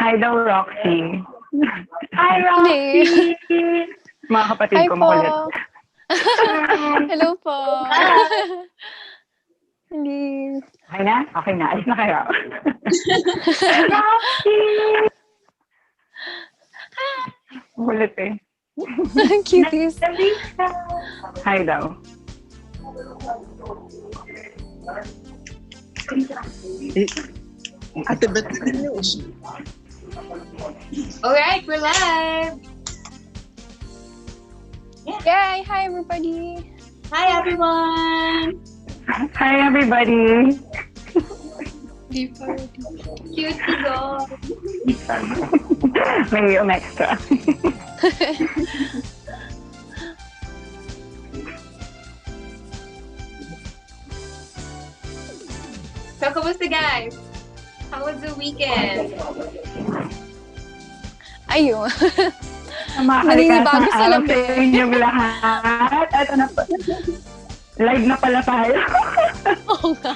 Hi daw, Roxy. Hi, Hindi. Roxy! Mga kapatid Hi ko po. makulit. Hello po. Hindi. Okay na? Okay na. Alis na kayo. Roxy! Makulit eh. Cuties. Hi daw. Ate Beth News. Alright, we're live. Yay! Hi, everybody. Hi, everyone. Hi, everybody. Cute to go. May extra. So, kamusta guys? How was the weekend? Ayun. Naninibago sa lamig. sa inyong lahat. Ito na po. Live na pala tayo. Oo nga.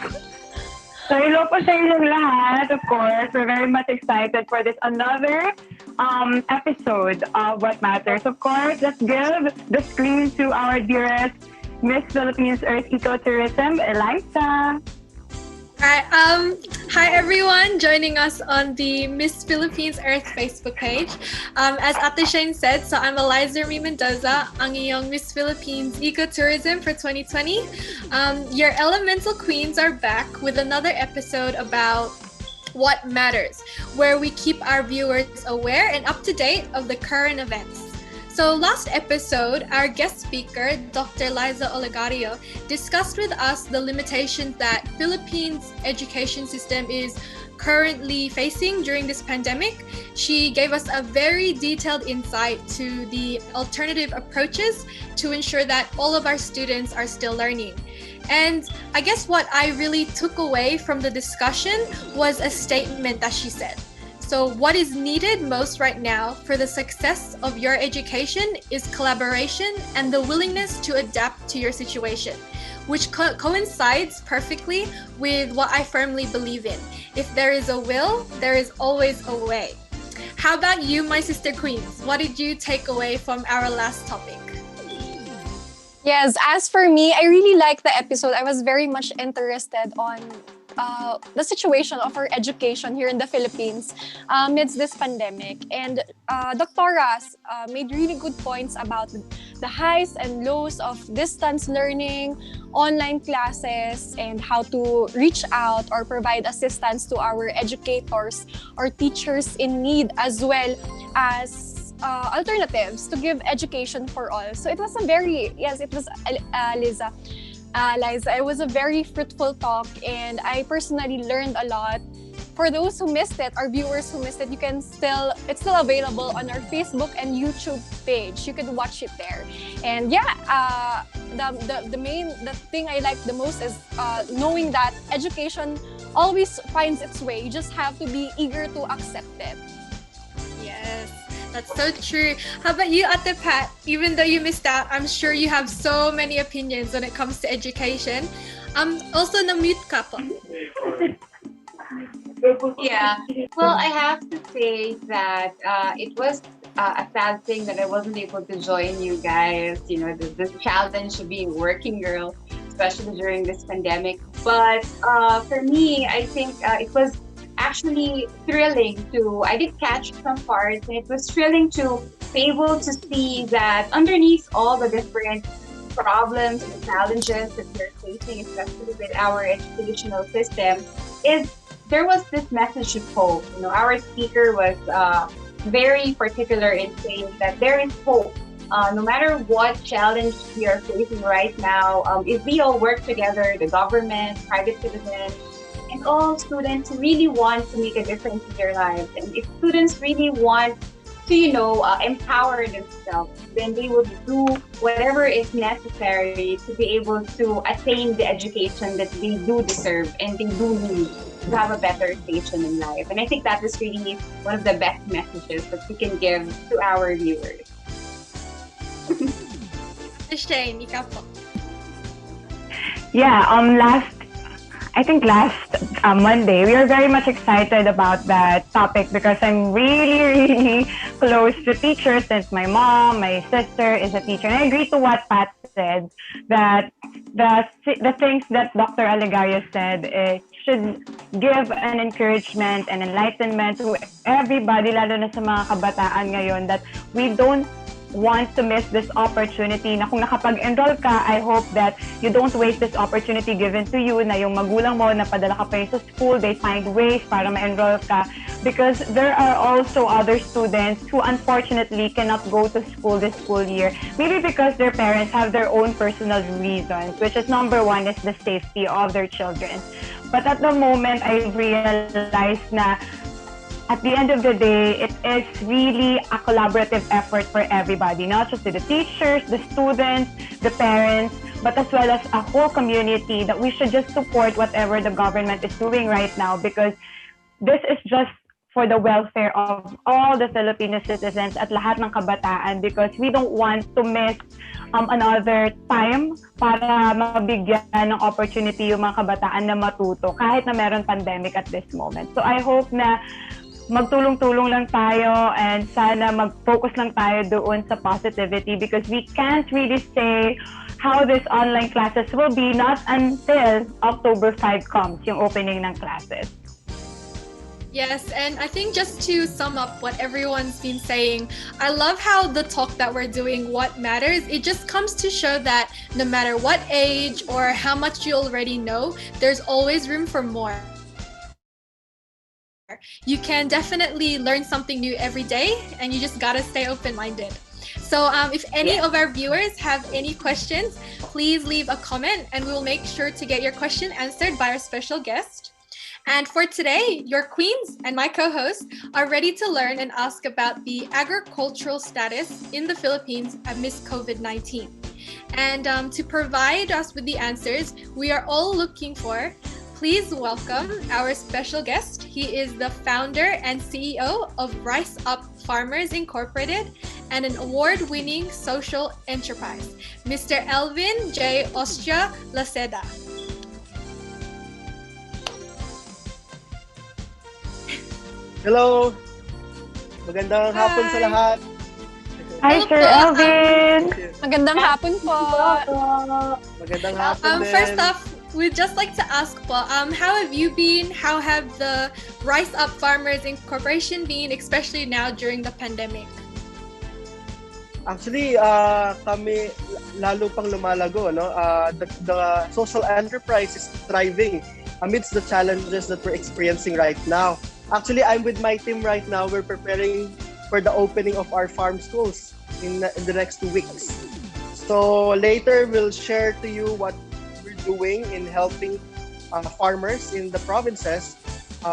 So, hello po sa inyong lahat. Of course, we're very much excited for this another episode of What Matters. Of course, let's give the screen to our dearest Miss Philippines Earth Ecotourism, Eliza. Hi everyone joining us on the Miss Philippines Earth Facebook page. As Ate Shane said, so I'm Eliza Marie Mendoza, ang iyong Miss Philippines Ecotourism for 2020. Your elemental queens are back with another episode about what matters, where we keep our viewers aware and up to date of the current events. So last episode, our guest speaker, Dr. Liza Olegario, discussed with us the limitations that Philippines' education system is currently facing during this pandemic. She gave us a very detailed insight to the alternative approaches to ensure that all of our students are still learning. And I guess what I really took away from the discussion was a statement that she said. So what is needed most right now for the success of your education is collaboration and the willingness to adapt to your situation, which coincides perfectly with what I firmly believe in. If there is a will, there is always a way. How about you, my sister queens? What did you take away from our last topic? Yes, as for me, I really liked the episode. I was very much interested on the situation of our education here in the Philippines amidst this pandemic. And Dr. Ras made really good points about the highs and lows of distance learning, online classes, and how to reach out or provide assistance to our educators or teachers in need, as well as alternatives to give education for all. So it was Liza, it was a very fruitful talk, and I personally learned a lot. For those who missed it, our viewers who missed it, it's still available on our Facebook and YouTube page. You can watch it there. And yeah, the thing I like the most is knowing that education always finds its way. You just have to be eager to accept it. Yes. That's so true. How about you, Ate Pat? Even though you missed out, I'm sure you have so many opinions when it comes to education. Also, na-mute ka po. Yeah. Well, I have to say that it was a sad thing that I wasn't able to join you guys. You know, the challenge of being a working girl, especially during this pandemic. But for me, I think it was actually thrilling I did catch some parts, and it was thrilling to be able to see that underneath all the different problems and challenges that we're facing, especially with our educational system, there was this message of hope. You know, our speaker was very particular in saying that there is hope. No matter what challenge we are facing right now, if we all work together, the government, private citizens, and all students really want to make a difference in their lives. And if students really want to, empower themselves, then they will do whatever is necessary to be able to attain the education that they do deserve and they do need to have a better station in life. And I think that is really one of the best messages that we can give to our viewers. Shane, ikaw po. Yeah, I think last Monday. We are very much excited about that topic because I'm really, really close to teachers since my mom, my sister is a teacher. And I agree to what Pat said that the things that Dr. Aligario said should give an encouragement and enlightenment to everybody, lalo na sa mga kabataan ngayon, that we don't want to miss this opportunity na kung nakapag-enroll ka, I hope that you don't waste this opportunity given to you na yung magulang mo na padala ka pa rin sa school, they find ways para ma-enroll ka because there are also other students who unfortunately cannot go to school this school year. Maybe because their parents have their own personal reasons, which is number one is the safety of their children. But at the moment, I realized na at the end of the day, it is really a collaborative effort for everybody, not just to the teachers, the students, the parents, but as well as a whole community that we should just support whatever the government is doing right now because this is just for the welfare of all the Filipino citizens at lahat ng kabataan because we don't want to miss another time para mabigyan ng opportunity yung mga kabataan na matuto kahit na meron pandemic at this moment. So I hope na magtulong-tulong lang tayo and sana mag-focus lang tayo doon sa positivity because we can't really say how this online classes will be not until October 5 comes, yung opening ng classes. Yes, and I think just to sum up what everyone's been saying, I love how the talk that we're doing, What Matters, it just comes to show that no matter what age or how much you already know, there's always room for more. You can definitely learn something new every day and you just gotta stay open-minded. So if any of our viewers have any questions, please leave a comment and we will make sure to get your question answered by our special guest. And for today, your queens and my co-hosts are ready to learn and ask about the agricultural status in the Philippines amidst COVID-19. And to provide us with the answers we are all looking for, please welcome our special guest. He is the founder and CEO of Rise Up Farmers Incorporated and an award-winning social enterprise, Mr. Elvin J. Ostia Laceda. Hello! Magandang hapon sa lahat. Hi, Hello Sir po. Elvin! Magandang hapon po. Magandang hapon din. First off, we'd just like to ask po, how have you been? How have the Rise Up Farmers Incorporation been, especially now during the pandemic? Actually, kami lalo pang lumalago, no? The social enterprise is thriving amidst the challenges that we're experiencing right now. Actually, I'm with my team right now. We're preparing for the opening of our farm schools in the next 2 weeks. So later, we'll share to you what we're doing in helping farmers in the provinces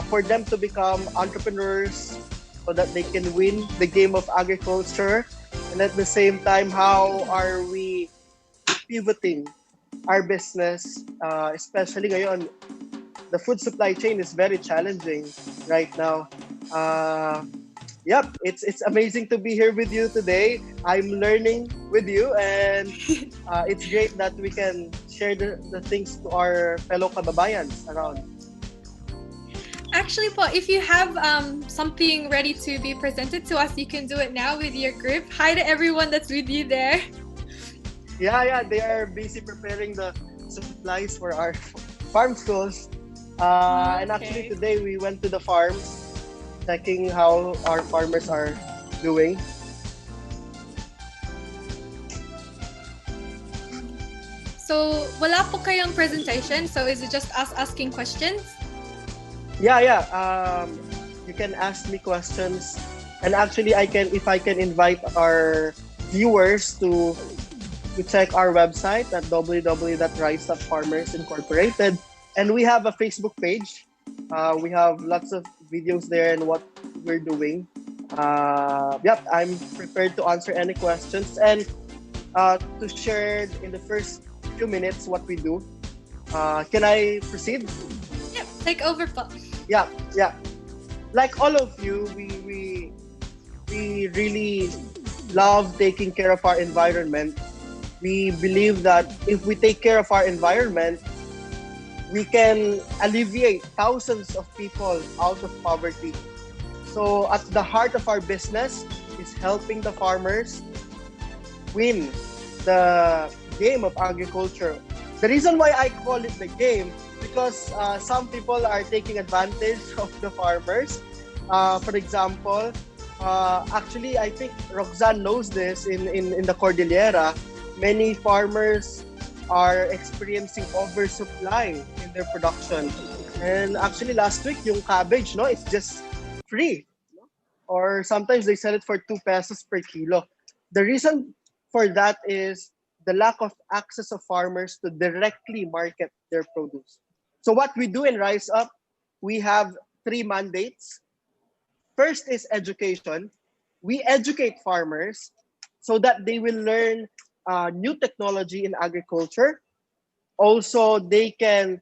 for them to become entrepreneurs so that they can win the game of agriculture. And at the same time, how are we pivoting our business, especially ngayon, the food supply chain is very challenging right now. Yep, it's amazing to be here with you today. I'm learning with you and it's great that we can share the things to our fellow kababayans around. Actually, po, if you have something ready to be presented to us, you can do it now with your group. Hi to everyone that's with you there. Yeah, they are busy preparing the supplies for our farm schools. And actually today we went to the farms, checking how our farmers are doing. So, wala po kayong presentation, so is it just us asking questions? Yeah. You can ask me questions, and actually, if I can invite our viewers to check our website at www.riseupfarmersincorporated, and we have a Facebook page. We have lots of videos there and what we're doing. Yep, I'm prepared to answer any questions and to share in the first few minutes what we do. Can I proceed? Yep, take over po. Yeah. Like all of you, we really love taking care of our environment. We believe that if we take care of our environment, we can alleviate thousands of people out of poverty. So at the heart of our business is helping the farmers win the game of agriculture. The reason why I call it the game, because some people are taking advantage of the farmers. For example, actually, I think Roxanne knows this in the Cordillera. Many farmers are experiencing oversupply in their production. And actually, last week, yung cabbage, no, it's just free. Or sometimes they sell it for 2 pesos per kilo. The reason for that is the lack of access of farmers to directly market their produce. So what we do in Rise Up, we have 3 mandates. First is education. We educate farmers so that they will learn new technology in agriculture. Also, they can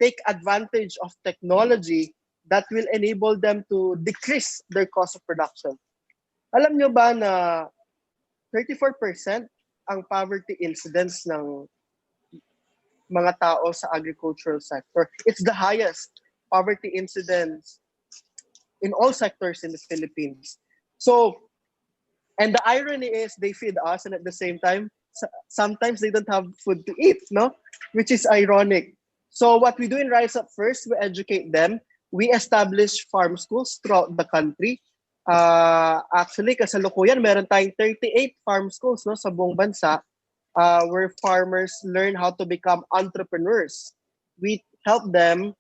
take advantage of technology that will enable them to decrease their cost of production. Alam nyo ba na 34% ang poverty incidence ng mga tao sa agricultural sector? It's the highest poverty incidence in all sectors in the Philippines. So, and the irony is they feed us, and at the same time, sometimes they don't have food to eat, no? Which is ironic. So what we do in Rise Up, first, we educate them. We establish farm schools throughout the country. Actually, kasalukuyan, meron tayong 38 farm schools, no, sa buong bansa, where farmers learn how to become entrepreneurs. We help them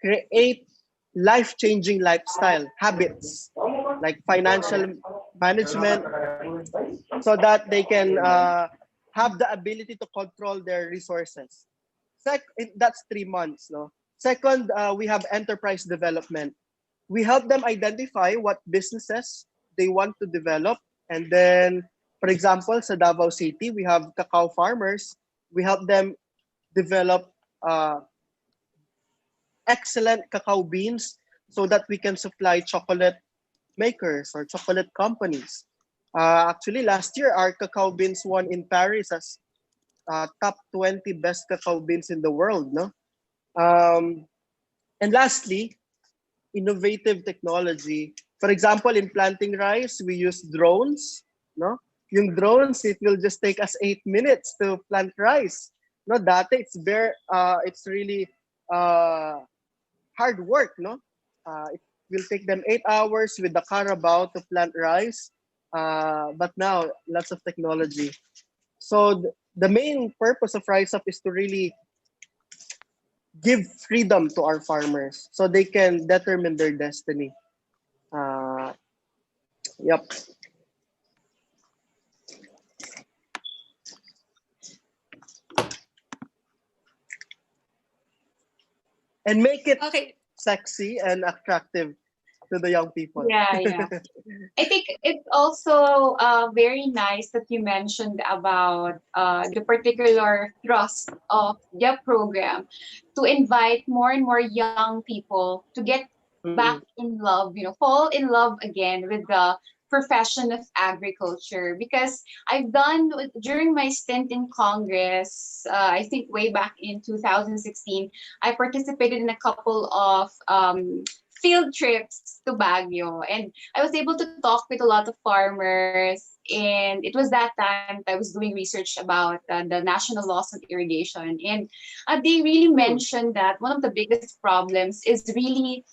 create life-changing lifestyle habits like financial management, so that they can have the ability to control their resources. That's 3 months. No? Second, we have enterprise development. We help them identify what businesses they want to develop. And then, for example, sa Davao City, we have cacao farmers. We help them develop excellent cacao beans so that we can supply chocolate makers or chocolate companies. Actually, last year, our cacao beans won in Paris as top 20 best cacao beans in the world. No? And lastly, innovative technology. For example, in planting rice, we use drones. No? Yung drones, it will just take us 8 minutes to plant rice. No, dati it's really hard work. No, it will take them 8 hours with the Carabao to plant rice. But now, lots of technology. So the main purpose of Rise Up is to really give freedom to our farmers so they can determine their destiny. Yep. And make it sexy and attractive to the young people. Yeah. I think it's also very nice that you mentioned about the particular thrust of the program to invite more and more young people to get back in love, fall in love again with the profession of agriculture. Because I've done, during my stint in Congress, I think way back in 2016, I participated in a couple of field trips to Baguio, and I was able to talk with a lot of farmers. And it was that time that I was doing research about the national laws on irrigation, and they really mentioned that one of the biggest problems is really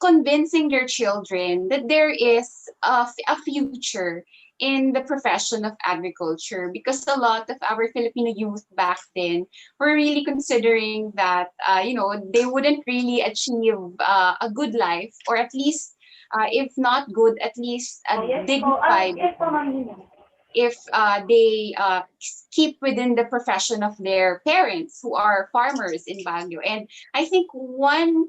convincing their children that there is a future in the profession of agriculture, because a lot of our Filipino youth back then were really considering that they wouldn't really achieve a good life, or at least if not good, at least dignified, if they keep within the profession of their parents who are farmers in Baguio. And I think one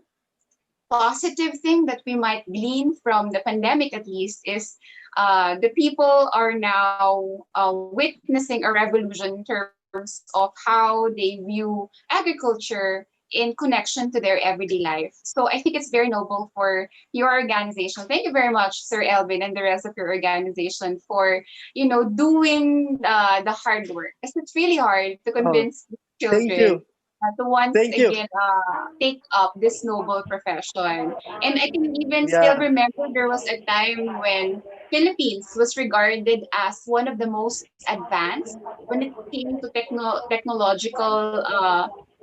positive thing that we might glean from the pandemic, at least, is the people are now witnessing a revolution in terms of how they view agriculture in connection to their everyday life. So I think it's very noble for your organization. Thank you very much, Sir Elvin, and the rest of your organization for, doing the hard work. Because it's really hard to convince children to once Thank you. again take up this noble profession. And I can even still Yeah. remember there was a time when Philippines was regarded as one of the most advanced when it came to technological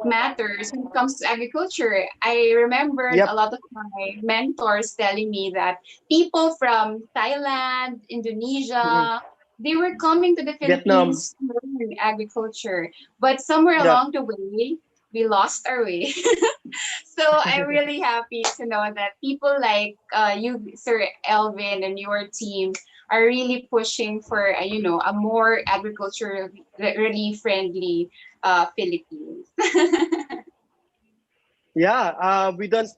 matters when it comes to agriculture. I remembered a Yep. lot of my mentors telling me that people from Thailand, Mhm. Indonesia, they were coming to the Vietnam. Philippines to learn agriculture. But somewhere Yep. along the way, we lost our way. So I'm really happy to know that people like you, Sir Elvin, and your team are really pushing for a more agriculturally friendly Philippines. Yeah, we don't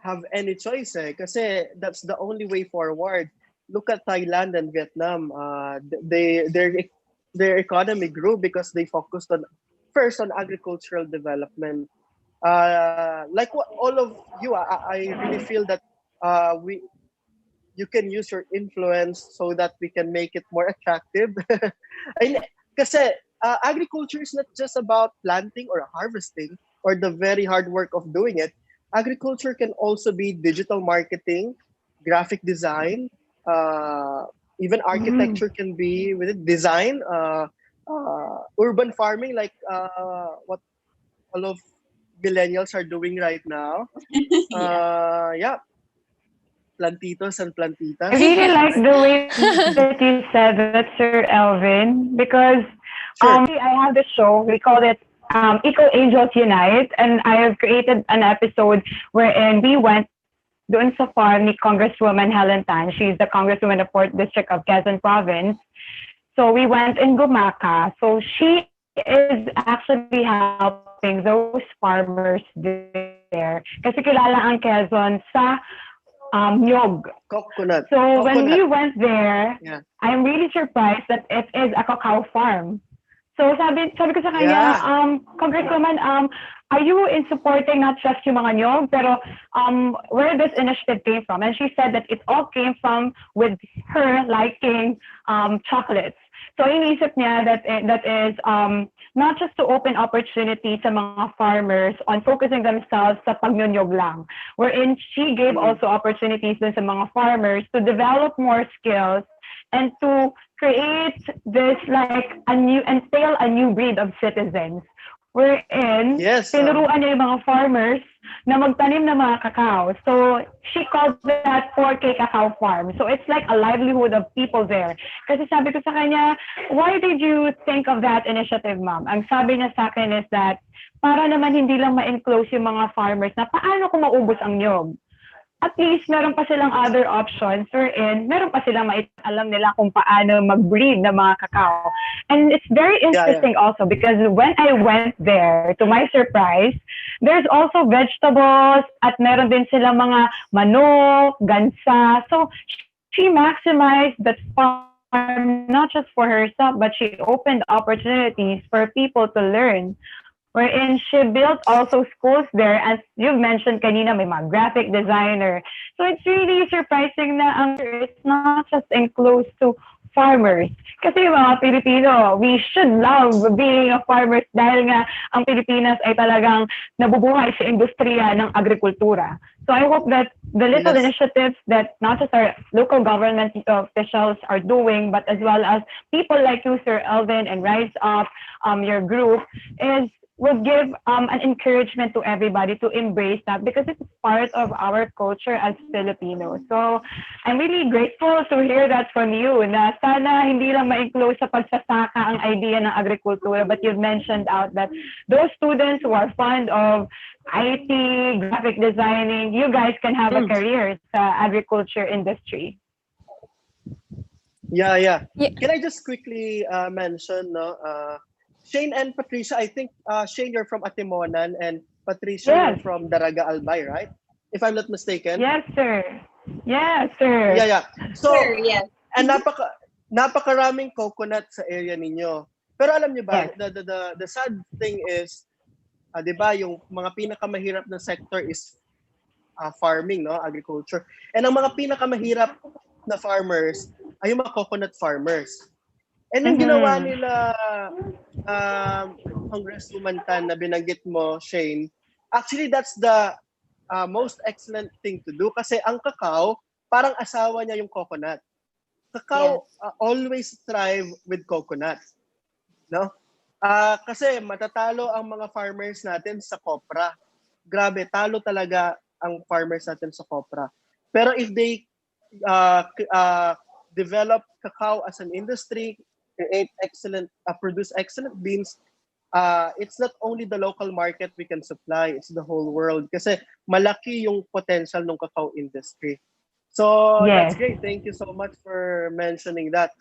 have any choice kasi that's the only way forward. Look at Thailand and Vietnam. Their economy grew because they focused on first on agricultural development. Like what all of you, I really feel that we you can use your influence so that we can make it more attractive. And kasi agriculture is not just about planting or harvesting or the very hard work of doing it. Agriculture can also be digital marketing, graphic design, uh, even Mm. architecture can be with it, design, urban farming, like what all of millennials are doing right now. Yeah. Yeah, plantitos and I plantitas, really like right? the way that you said that, Sir Elvin, because actually Sure. I have this show. We called it Eco Angels Unite, and I have created an episode wherein we went doon sa farm ni Congresswoman Helen Tan. She's the Congresswoman of 4th District of Quezon Province. So we went in Gumaca. So she is actually helping those farmers there. Kasi kilala ang Quezon sa nyog. So Coconut. when we went Coconut. there, Yeah. I'm really surprised that it is a cacao farm. So sabi ko sa kanya, Yeah. Congresswoman, are you in supporting not just yung mga nyog, pero where this initiative came from? And she said that it all came from with her liking chocolates. So iniisip niya that that is not just to open opportunities sa mga farmers on focusing themselves sa pagnyonyog lang, wherein she gave Mm. also opportunities din sa mga farmers to develop more skills and to create this like a new and instill a new breed of citizens wherein Yes. tinuruan niya yung mga farmers na magtanim ng mga cacao. So she called that 4K Cacao Farm. So it's like a livelihood of people there. Kasi sabi ko sa kanya, why did you think of that initiative, ma'am? Ang sabi niya sa akin is that para naman hindi lang ma-enclose yung mga farmers na paano kung maubos ang nyog. At least meron pa silang other options wherein meron pa silang alam nila kung paano mag-breed ng mga cacao. And it's very Yeah, yeah. interesting also because when I went there, to my surprise, there's also vegetables at meron din silang mga manok, gansa. So she maximized that farm not just for herself, but she opened opportunities for people to learn wherein she built also schools there. As you've mentioned kanina, may mga graphic designer. So it's really surprising na ang it's not just enclosed to farmers. Kasi mga Pilipino, we should love being a farmers dahil nga ang Pilipinas ay talagang nabubuhay sa industriya ng agrikultura. So I hope that the little Yes. initiatives that not just our local government officials are doing, but as well as people like you, Sir Elvin, and Rise Up, your group, will give an encouragement to everybody to embrace that because it's part of our culture as Filipinos. So I'm really grateful to hear that from you na sana hindi lang ma-enclose sa pagsasaka ang idea ng agrikultura, but you've mentioned out that those students who are fond of IT, graphic designing, you guys can have a career sa agriculture industry. Yeah, yeah. Yeah. Can I just quickly mention, no? Shane and Patricia, I think Shane, you're from Atimonan, and Patricia, Yes. you're from Daraga Albay, right? If I'm not mistaken. Yes, sir. Yes, sir. Yeah, yeah. So, Sure, yes. and napakaraming coconut sa area ninyo. Pero alam niyo ba, Yes. the sad thing is, 'di ba, yung mga pinakamahirap na sector is farming, no, agriculture. And ang mga pinakamahirap na farmers ay yung mga coconut farmers. And yung ginawa nila Congresswoman Tan na binanggit mo, Shane, actually that's the most excellent thing to do kasi ang cacao, parang asawa niya yung coconut. Cacao always thrive with coconut. No? Kasi matatalo ang mga farmers natin sa copra. Grabe, talo talaga ang farmers natin sa copra. Pero if they develop cacao as an industry, produce excellent beans, it's not only the local market we can supply, it's the whole world. Kasi malaki yung potential ng cacao industry. So that's great. Thank you so much for mentioning that.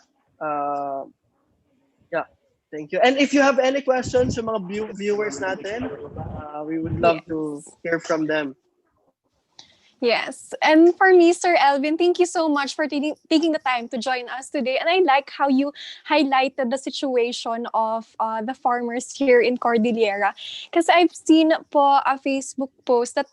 Thank you. And if you have any questions yung mga viewers natin, we would love to hear from them. Yes. And for me, Sir Elvin, thank you so much for taking the time to join us today. And I like how you highlighted the situation of the farmers here in Cordillera. Because I've seen po a Facebook post that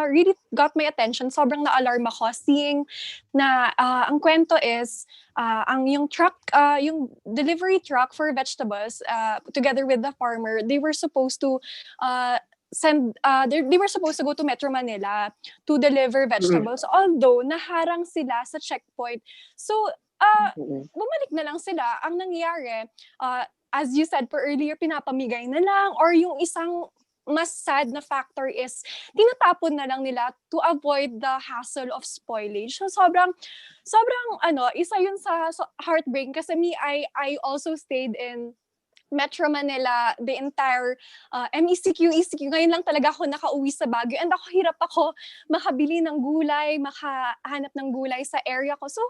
really got my attention. Sobrang na-alarm ako seeing na ang kwento is yung delivery truck for vegetables together with the farmer, they were supposed to they were supposed to go to Metro Manila to deliver vegetables, although naharang sila sa checkpoint. So bumalik na lang sila. Ang nangyari, as you said po earlier, pinapamigay na lang, or yung isang mas sad na factor is tinatapon na lang nila to avoid the hassle of spoilage. So sobrang isa yun sa heartbreak kasi I also stayed in Metro Manila the entire ECQ. Ngayon lang talaga ako nakauwi sa Baguio, and hirap ako makabili ng gulay, makahanap ng gulay sa area ko. So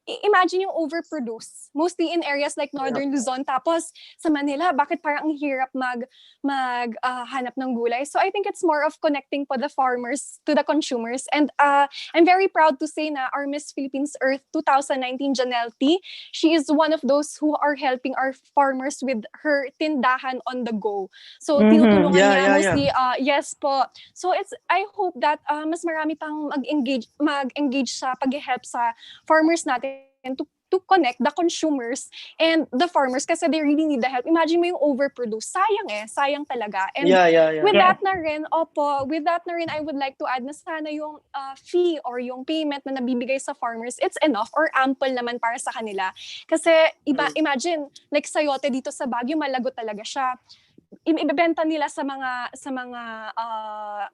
imagine yung overproduce, mostly in areas like Northern Luzon, tapos sa Manila, bakit parang ang hirap hanap ng gulay? So I think it's more of connecting po the farmers to the consumers. And I'm very proud to say na our Miss Philippines Earth 2019 Janelle T, she is one of those who are helping our farmers with her tindahan on the go. So tinutulungan niya mostly, yes po. So I hope that mas marami pang mag-engage sa pag-help sa farmers natin to connect the consumers and the farmers kasi they really need the help. Imagine mo yung overproduce. Sayang talaga. And with that na rin, I would like to add na sana yung fee or yung payment na nabibigay sa farmers, it's enough or ample naman para sa kanila. Kasi imagine, like sayote dito sa Baguio, malago talaga siya. Ibebenta nila sa mga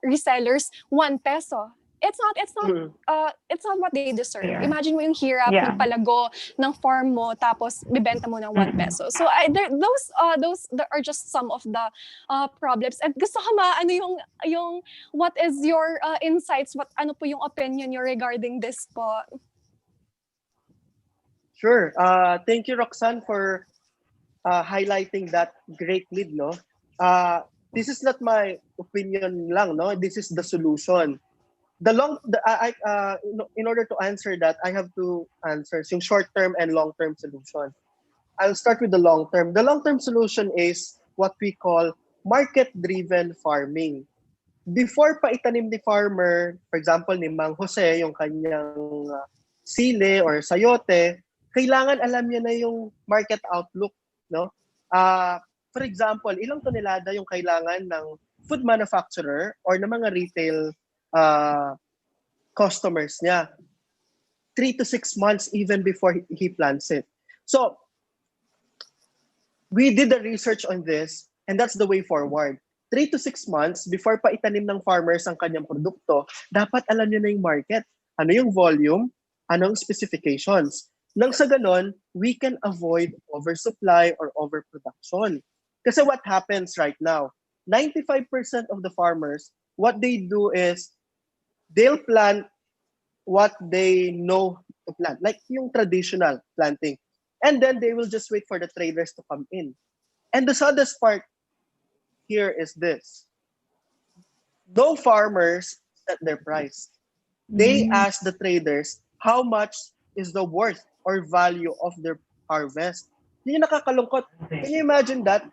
resellers 1 peso. It's not what they deserve. Imagine mo yung hirap ng palago ng farm mo tapos bibenta mo ng 1 peso. So those are just some of the problems. And gusto ko yung what is your insights, ano po yung opinion nyo regarding this po? Sure. Thank you, Roxanne, for highlighting that great need, no? This is not my opinion lang, no? This is the solution. In order to answer that, I have two answers, yung short-term and long-term solution. I'll start with the long-term. The long-term solution is what we call market-driven farming. Before pa itanim ni farmer, for example, ni Mang Jose, yung kanyang sili or sayote, kailangan alam niya na yung market outlook, no? For example, ilang tonelada yung kailangan ng food manufacturer or ng mga retail customers niya. 3 to 6 months even before he plants it. So, we did the research on this, and that's the way forward. 3 to 6 months before pa itanim ng farmers ang kanyang produkto, dapat alam niya na yung market. Ano yung volume, anong specifications. Nang sa ganon, we can avoid oversupply or overproduction. Kasi what happens right now, 95% of the farmers, what they do is, they'll plant what they know to plant, like yung traditional planting. And then they will just wait for the traders to come in. And the saddest part here is this. No farmers set their price. They ask the traders how much is the worth or value of their harvest. Yun yung nakakalungkot. Can you imagine that?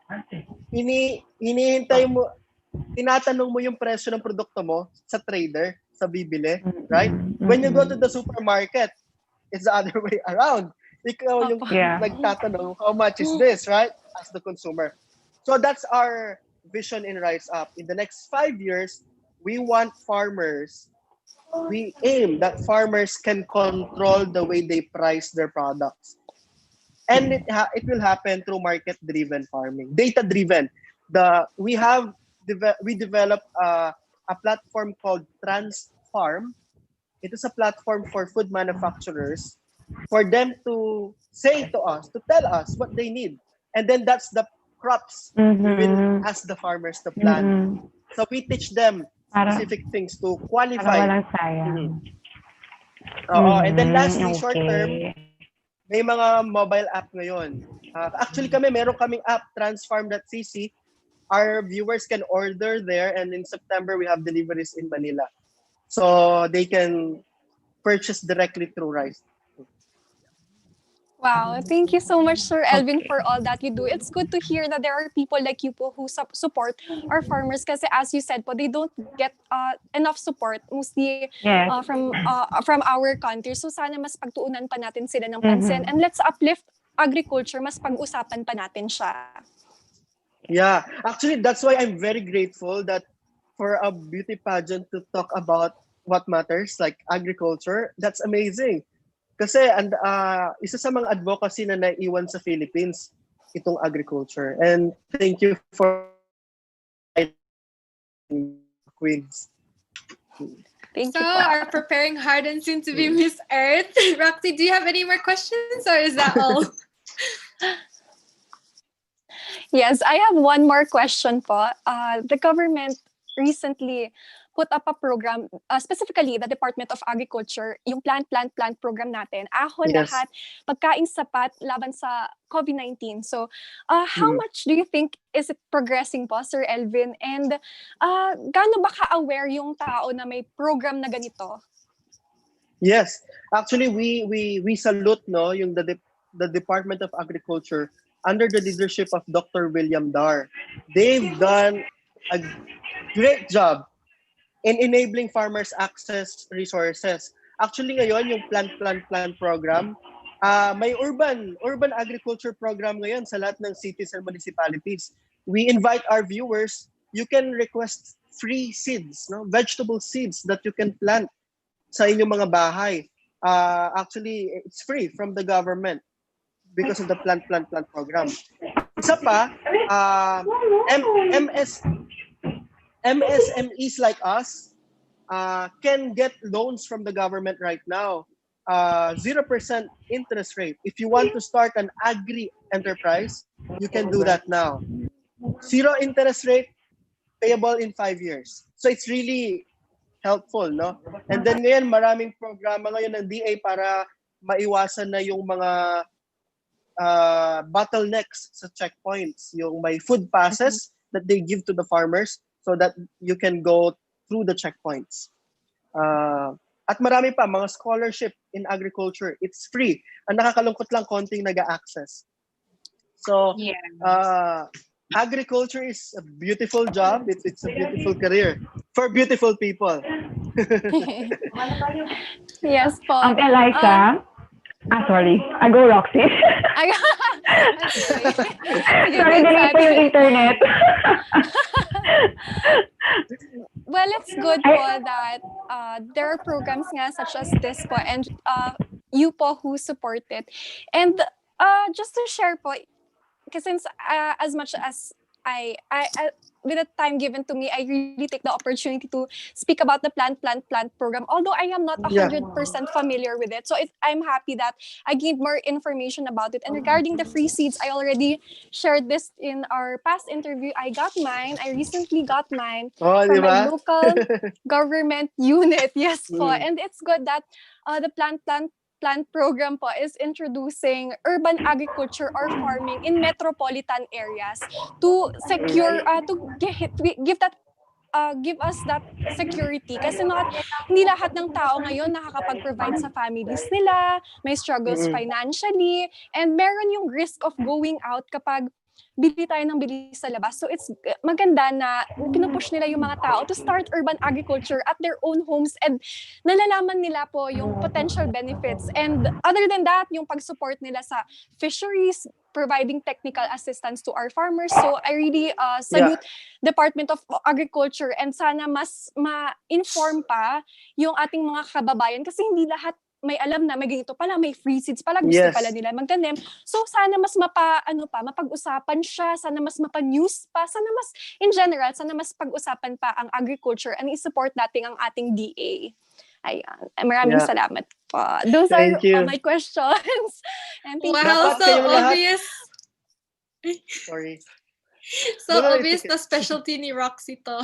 Hinihintay mo, tinatanong mo yung presyo ng produkto mo sa trader, sa bibili, right? When you go to the supermarket, it's the other way around. Ikaw yung nagtatanong, how much is this, right? As the consumer. So that's our vision in Rise Up. In the next 5 years, we want farmers, we aim that farmers can control the way they price their products. And it will happen through market-driven farming, data-driven. We developed a platform called Transfarm. It is a platform for food manufacturers for them to say to us, to tell us what they need. And then that's the crops we will ask the farmers to plant. So we teach them specific things to Para qualify. walang sayang. And then lastly, short term, Okay. may mga mobile app ngayon. Actually meron kaming app, transfarm.cc. Our viewers can order there, and in September, we have deliveries in Manila. So they can purchase directly through Rice. Wow, thank you so much, Sir Elvin, for all that you do. It's good to hear that there are people like you po who support our farmers kasi as you said po, they don't get enough support mostly Yes. from our country. So sana mas pagtuunan pa natin sila ng pansin and let's uplift agriculture, mas pag-usapan pa natin siya. Yeah, actually, that's why I'm very grateful that for a beauty pageant to talk about what matters, like agriculture, that's amazing. Kasi isa sa mga advocacy na naiwan sa Philippines, itong agriculture. And thank you for Queens. Thank So you po. our preparing hard and soon to be Miss Earth. Roxy, do you have any more questions or is that all? Yes, I have one more question po. The government recently put up a program, specifically the Department of Agriculture, yung plant program natin. Ahon Yes. lahat, pagkain sapat laban sa COVID-19. So, how much do you think is it progressing po, Sir Elvin? And gaano ba ka-aware yung tao na may program na ganito? Yes, actually, we salute yung the Department of Agriculture under the leadership of Dr. William Dar. They've done a great job in enabling farmers access resources. Actually, ngayon yung plant program, may urban agriculture program ngayon sa lahat ng cities and municipalities. We invite our viewers, you can request free seeds, vegetable seeds that you can plant sa inyong mga bahay. Actually, it's free from the government because of the plant program. Isa pa, MSMEs like us can get loans from the government right now. 0% interest rate. If you want to start an agri enterprise, you can do that now. 0 interest rate, payable in 5 years. So it's really helpful, no? And then ngayon, maraming programa ngayon ng DA para maiwasan na yung mga bottlenecks sa checkpoints. Yung may food passes that they give to the farmers so that you can go through the checkpoints. At marami pa, mga scholarship in agriculture. It's free. Ang nakakalungkot lang, konting nag-access. So, agriculture is a beautiful job. It's a beautiful career for beautiful people. Yes po. Eliza, sorry. I go Roxy. Sorry, delay po yung internet. Well, it's good po that there are programs nga such as this po and you po who support it. And just to share po, because since as much as I with the time given to me, I really take the opportunity to speak about the plant program. Although I am not 100% familiar with it, so I'm happy that I gained more information about it. And regarding the free seeds, I already shared this in our past interview. I got mine. I recently got mine from my local government unit. Yes po, and it's good that the plant program po is introducing urban agriculture or farming in metropolitan areas to secure give us that security kasi hindi lahat ng tao ngayon nakakapag-provide sa families nila, may struggles financially, and meron yung risk of going out kapag bili tayo ng bili sa labas. So it's maganda na pinupush nila yung mga tao to start urban agriculture at their own homes, and nalalaman nila po yung potential benefits. And other than that, yung pag-support nila sa fisheries, providing technical assistance to our farmers. So I really salute Department of Agriculture, and sana mas ma-inform pa yung ating mga kababayan kasi hindi lahat may alam na may ganito pala, may free seeds pala, gusto pala nila magtanim. So sana mas mapag-usapan siya, sana mas mapa-news pa, sana mas in general, sana mas pag-usapan pa ang agriculture and i-support natin ang ating DA. Ayan. Maraming salamat po. Those are all my questions. And thank wow, you. so obvious. Sorry. So obvious na specialty ni Roxy to.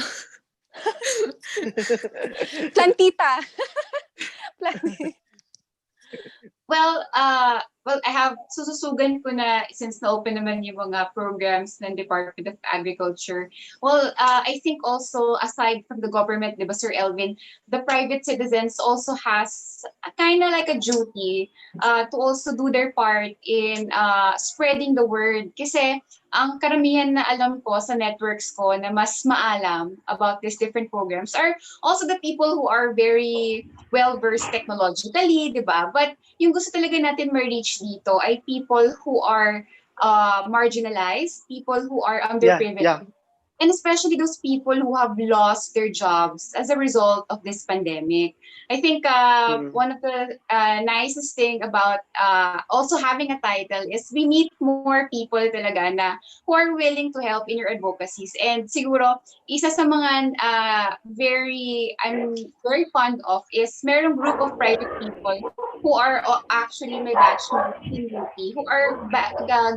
Plantita. Well, I have sususugan ko na since na-open naman yung mga programs ng Department of Agriculture. Well, I think also aside from the government, di ba, Sir Elvin, the private citizens also has kind of like a duty to also do their part in spreading the word. Kasi ang karamihan na alam ko sa networks ko na mas maalam about these different programs are also the people who are very well-versed technologically, di ba? But yung gusto talaga natin ma-reach dito ay people who are marginalized, people who are underprivileged, and especially those people who have lost their jobs as a result of this pandemic. I think one of the nicest thing about also having a title is we meet more people talaga na who are willing to help in your advocacies. And siguro, isa sa mga I'm very fond of is merong group of private people who are actually my batchmates in UP, who are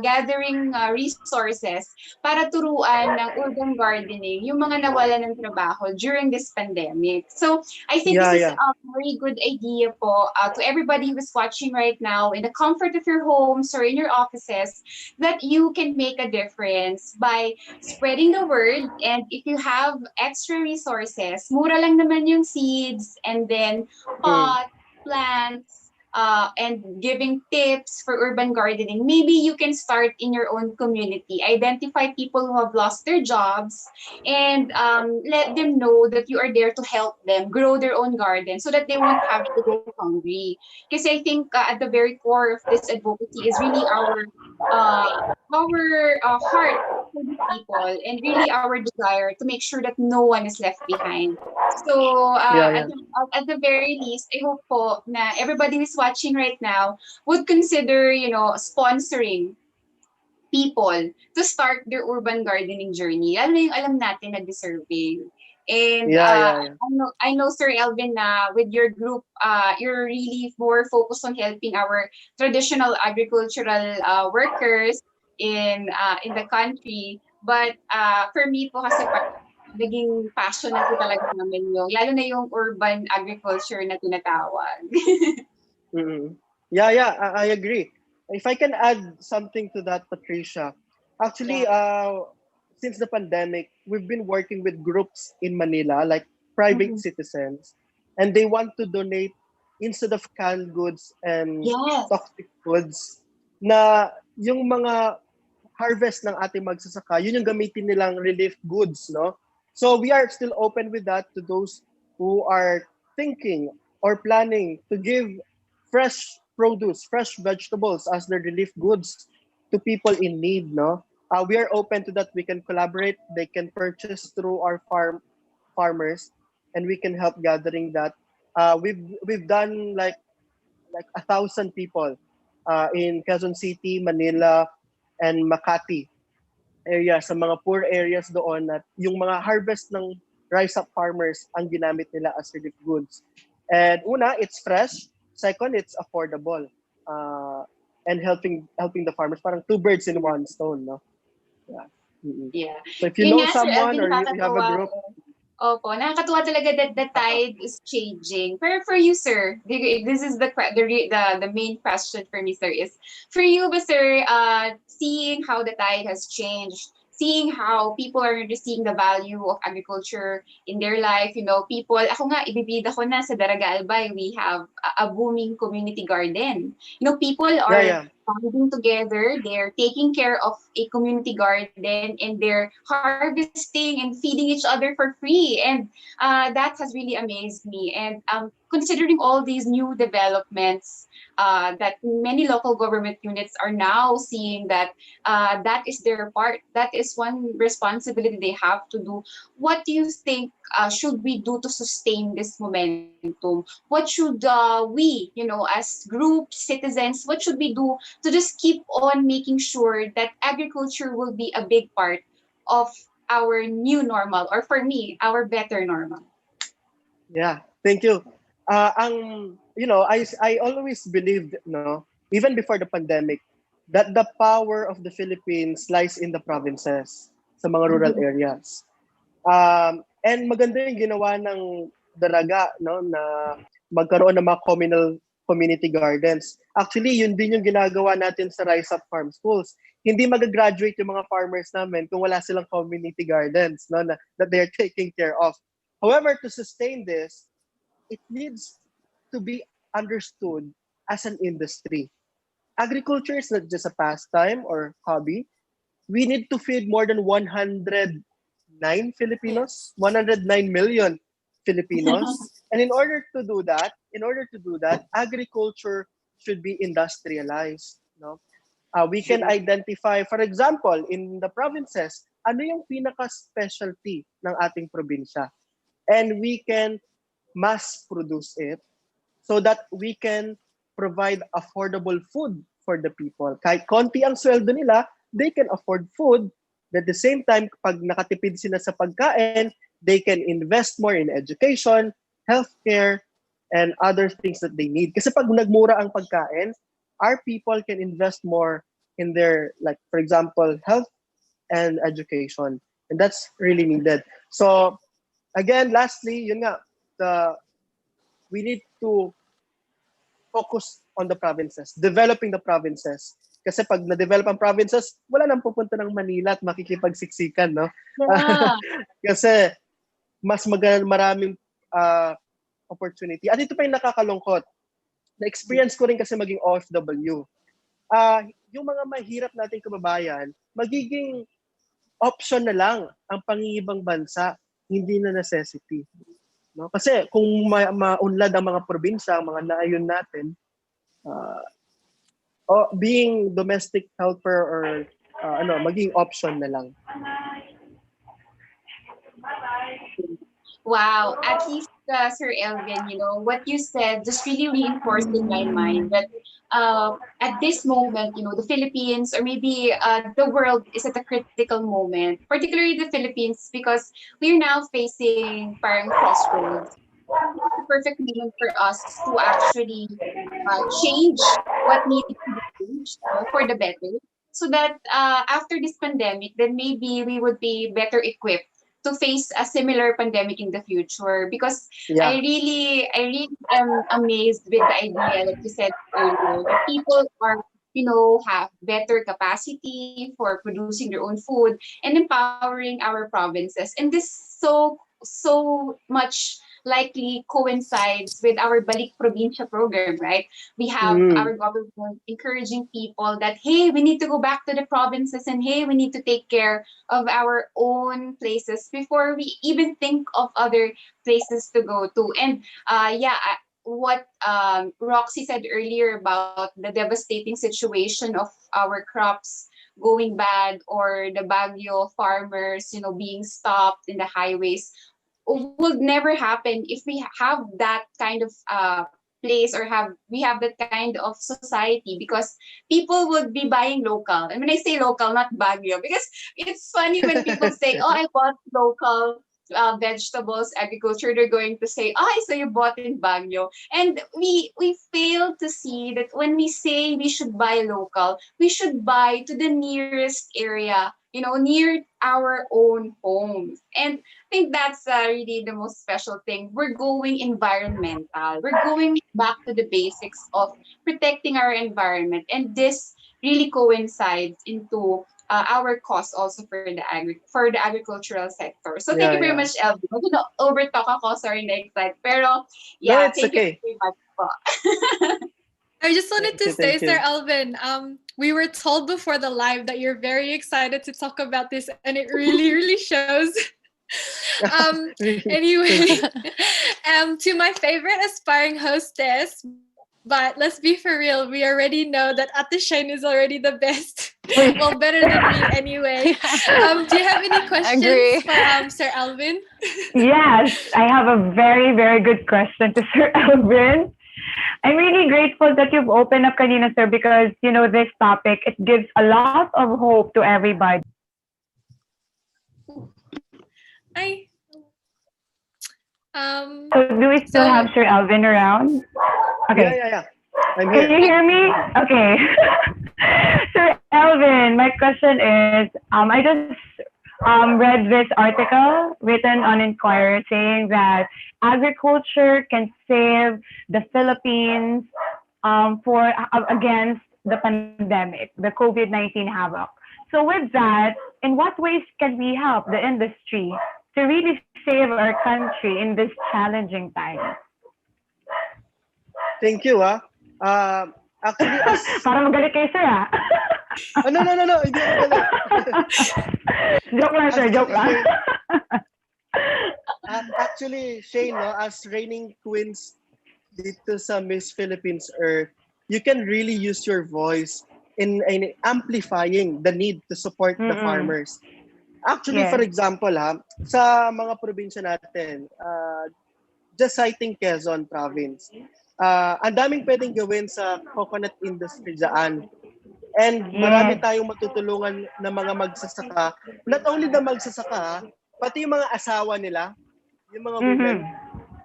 gathering resources para turuan ng urban gardening yung mga nawalan ng trabaho during this pandemic. So I think this is a very good idea po to everybody who is watching right now in the comfort of your homes or in your offices, that you can make a difference by spreading the word. And if you have extra resources, mura lang naman yung seeds, and then pots, plants, and giving tips for urban gardening. Maybe you can start in your own community. Identify people who have lost their jobs and let them know that you are there to help them grow their own garden so that they won't have to go hungry. Because I think at the very core of this advocacy is really our heart for the people and really our desire to make sure that no one is left behind. So at the very least, I hope po na everybody who's watching right now would consider, sponsoring people to start their urban gardening journey. Lalo na yung alam natin na deserving. And I know, Sir Elvin, with your group, you're really more focused on helping our traditional agricultural workers in the country. But for me po kasi naging passion na po talaga namin yung, lalo na yung urban agriculture na tinatawag. I agree. If I can add something to that, Patricia, actually, since the pandemic, we've been working with groups in Manila, like private citizens, and they want to donate instead of canned goods and toxic foods, na yung mga harvest ng ating magsasaka, yun yung gamitin nilang relief goods, no? So we are still open with that to those who are thinking or planning to give fresh produce, fresh vegetables as their relief goods to people in need, no? We are open to that. We can collaborate. They can purchase through our farmers, and we can help gathering that. We've done like 1,000 people in Quezon City, Manila, and Makati area, sa mga poor areas doon, at yung mga harvest ng rice up farmers ang ginamit nila as relief goods. And una, it's fresh. Second, it's affordable. And helping the farmers, parang two birds in one stone, no? Yeah. So if you know someone or you have a group. Opo, nakakatuwa talaga that the tide is changing. For you, sir, this is the main question for me, sir, is for you, sir, seeing how the tide has changed, seeing how people are seeing the value of agriculture in their life, people, ako nga, ibibida ko na sa Daraga Albay, we have a booming community garden. People are bonding together, they're taking care of a community garden, and they're harvesting and feeding each other for free. And that has really amazed me. And considering all these new developments that many local government units are now seeing that that is their part, that is one responsibility they have to do. What do you think should we do to sustain this momentum? What should as groups, citizens, what should we do to just keep on making sure that agriculture will be a big part of our new normal, or for me, our better normal? Yeah, thank you. I always believed, no, even before the pandemic, that the power of the Philippines lies in the provinces, sa mga rural Mhm. areas. And maganda yung ginawa ng Daraga, no, na magkaroon ng mga community gardens. Actually, yun din yung ginagawa natin sa Rise Up Farm Schools. Hindi mag-graduate yung mga farmers namin kung wala silang community gardens, no, that they're taking care of. However, to sustain this, it needs to be understood as an industry. Agriculture is not just a pastime or hobby. We need to feed more than 109 Filipinos, Yes. 109 million Filipinos. And in order to do that, agriculture should be industrialized. No? We can True. identify, for example, in the provinces, ano yung pinaka-specialty ng ating probinsya. And we can mass produce it so that we can provide affordable food for the people. Kahit konti ang sweldo nila, they can afford food. At the same time, pag nakatipid sila sa pagkain, they can invest more in education, healthcare, and other things that they need. Kasi pag nagmura ang pagkain, our people can invest more in their, like, for example, health and education. And that's really needed. So, again, lastly, yun nga, we need to focus on the provinces, developing the provinces. Kasi pag na-develop ang provinces, wala nang pupunta ng Manila at makikipagsiksikan, no? Yeah. Kasi mas maraming opportunity. At ito pa yung nakakalungkot. Na-experience ko rin kasi maging OFW. Yung mga mahirap nating kababayan, magiging option na lang ang pangingibang bansa, hindi na necessity. No? Kasi kung maunlad ang mga probinsya, ang mga naayon natin, being domestic helper or maging option na lang. Wow, at least Sir Elvin, what you said just really reinforced in my mind that at this moment, the Philippines, or maybe the world, is at a critical moment, particularly the Philippines, because we're now facing parang crossroads. It's the perfect moment for us to actually change what needs to be changed for the better, so that after this pandemic, then maybe we would be better equipped to face a similar pandemic in the future. Because Yeah. I really am amazed with the idea that you said earlier, that people are, have better capacity for producing their own food and empowering our provinces. And this so much likely coincides with our Balik Probinsya program, right? We have our government encouraging people that, hey, we need to go back to the provinces, and hey, we need to take care of our own places before we even think of other places to go to. And what Roxy said earlier about the devastating situation of our crops going bad, or the Baguio farmers, being stopped in the highways, would never happen if we have that kind of place, or we have that kind of society, because people would be buying local. And when I say local, not Baguio, because it's funny when people say, oh, I bought local vegetables, agriculture, they're going to say, oh, so you bought in Baguio. And we fail to see that when we say we should buy local, we should buy to the nearest area, near our own homes. And I think that's really the most special thing. We're going environmental. We're going back to the basics of protecting our environment. And this really coincides into our cost also for the agricultural sector. So thank you very Yeah. much, Elvin. Overtalk ako, sorry, na excited. Pero No, yeah, it's thank you okay. very much po. I just wanted to say, Thank you. Sir Alvin, we were told before the live that you're very excited to talk about this, and it really, really shows. Anyway, to my favorite aspiring hostess, but let's be for real, we already know that Ate Shane is already the best. Well, better than me anyway. Do you have any questions Agree. for Sir Alvin? Yes, I have a very, very good question to Sir Elvin. I'm really grateful that you've opened up kanina, sir, because, this topic, it gives a lot of hope to everybody. Hi. So do we still have Sir Elvin around? Okay. Yeah. I'm here. Can you hear me? Okay. Sir Elvin, my question is, I just read this article written on Inquirer saying that agriculture can save the Philippines against the pandemic, the COVID-19 havoc. So with that, in what ways can we help the industry to really save our country in this challenging time? Thank you, actually, Para magalit kayo, sir, no, hindi ako galit. Joke lang, sir, joke lang. Actually, Shane, as reigning queens dito sa Miss Philippines Earth, you can really use your voice in amplifying the need to support the farmers. Actually, Yes. for example, sa mga probinsya natin, just citing Quezon Province, ang daming pwedeng gawin sa coconut industry dyan. And marami tayong matutulungan na mga magsasaka. Not only the magsasaka, pati yung mga asawa nila, yung mga women.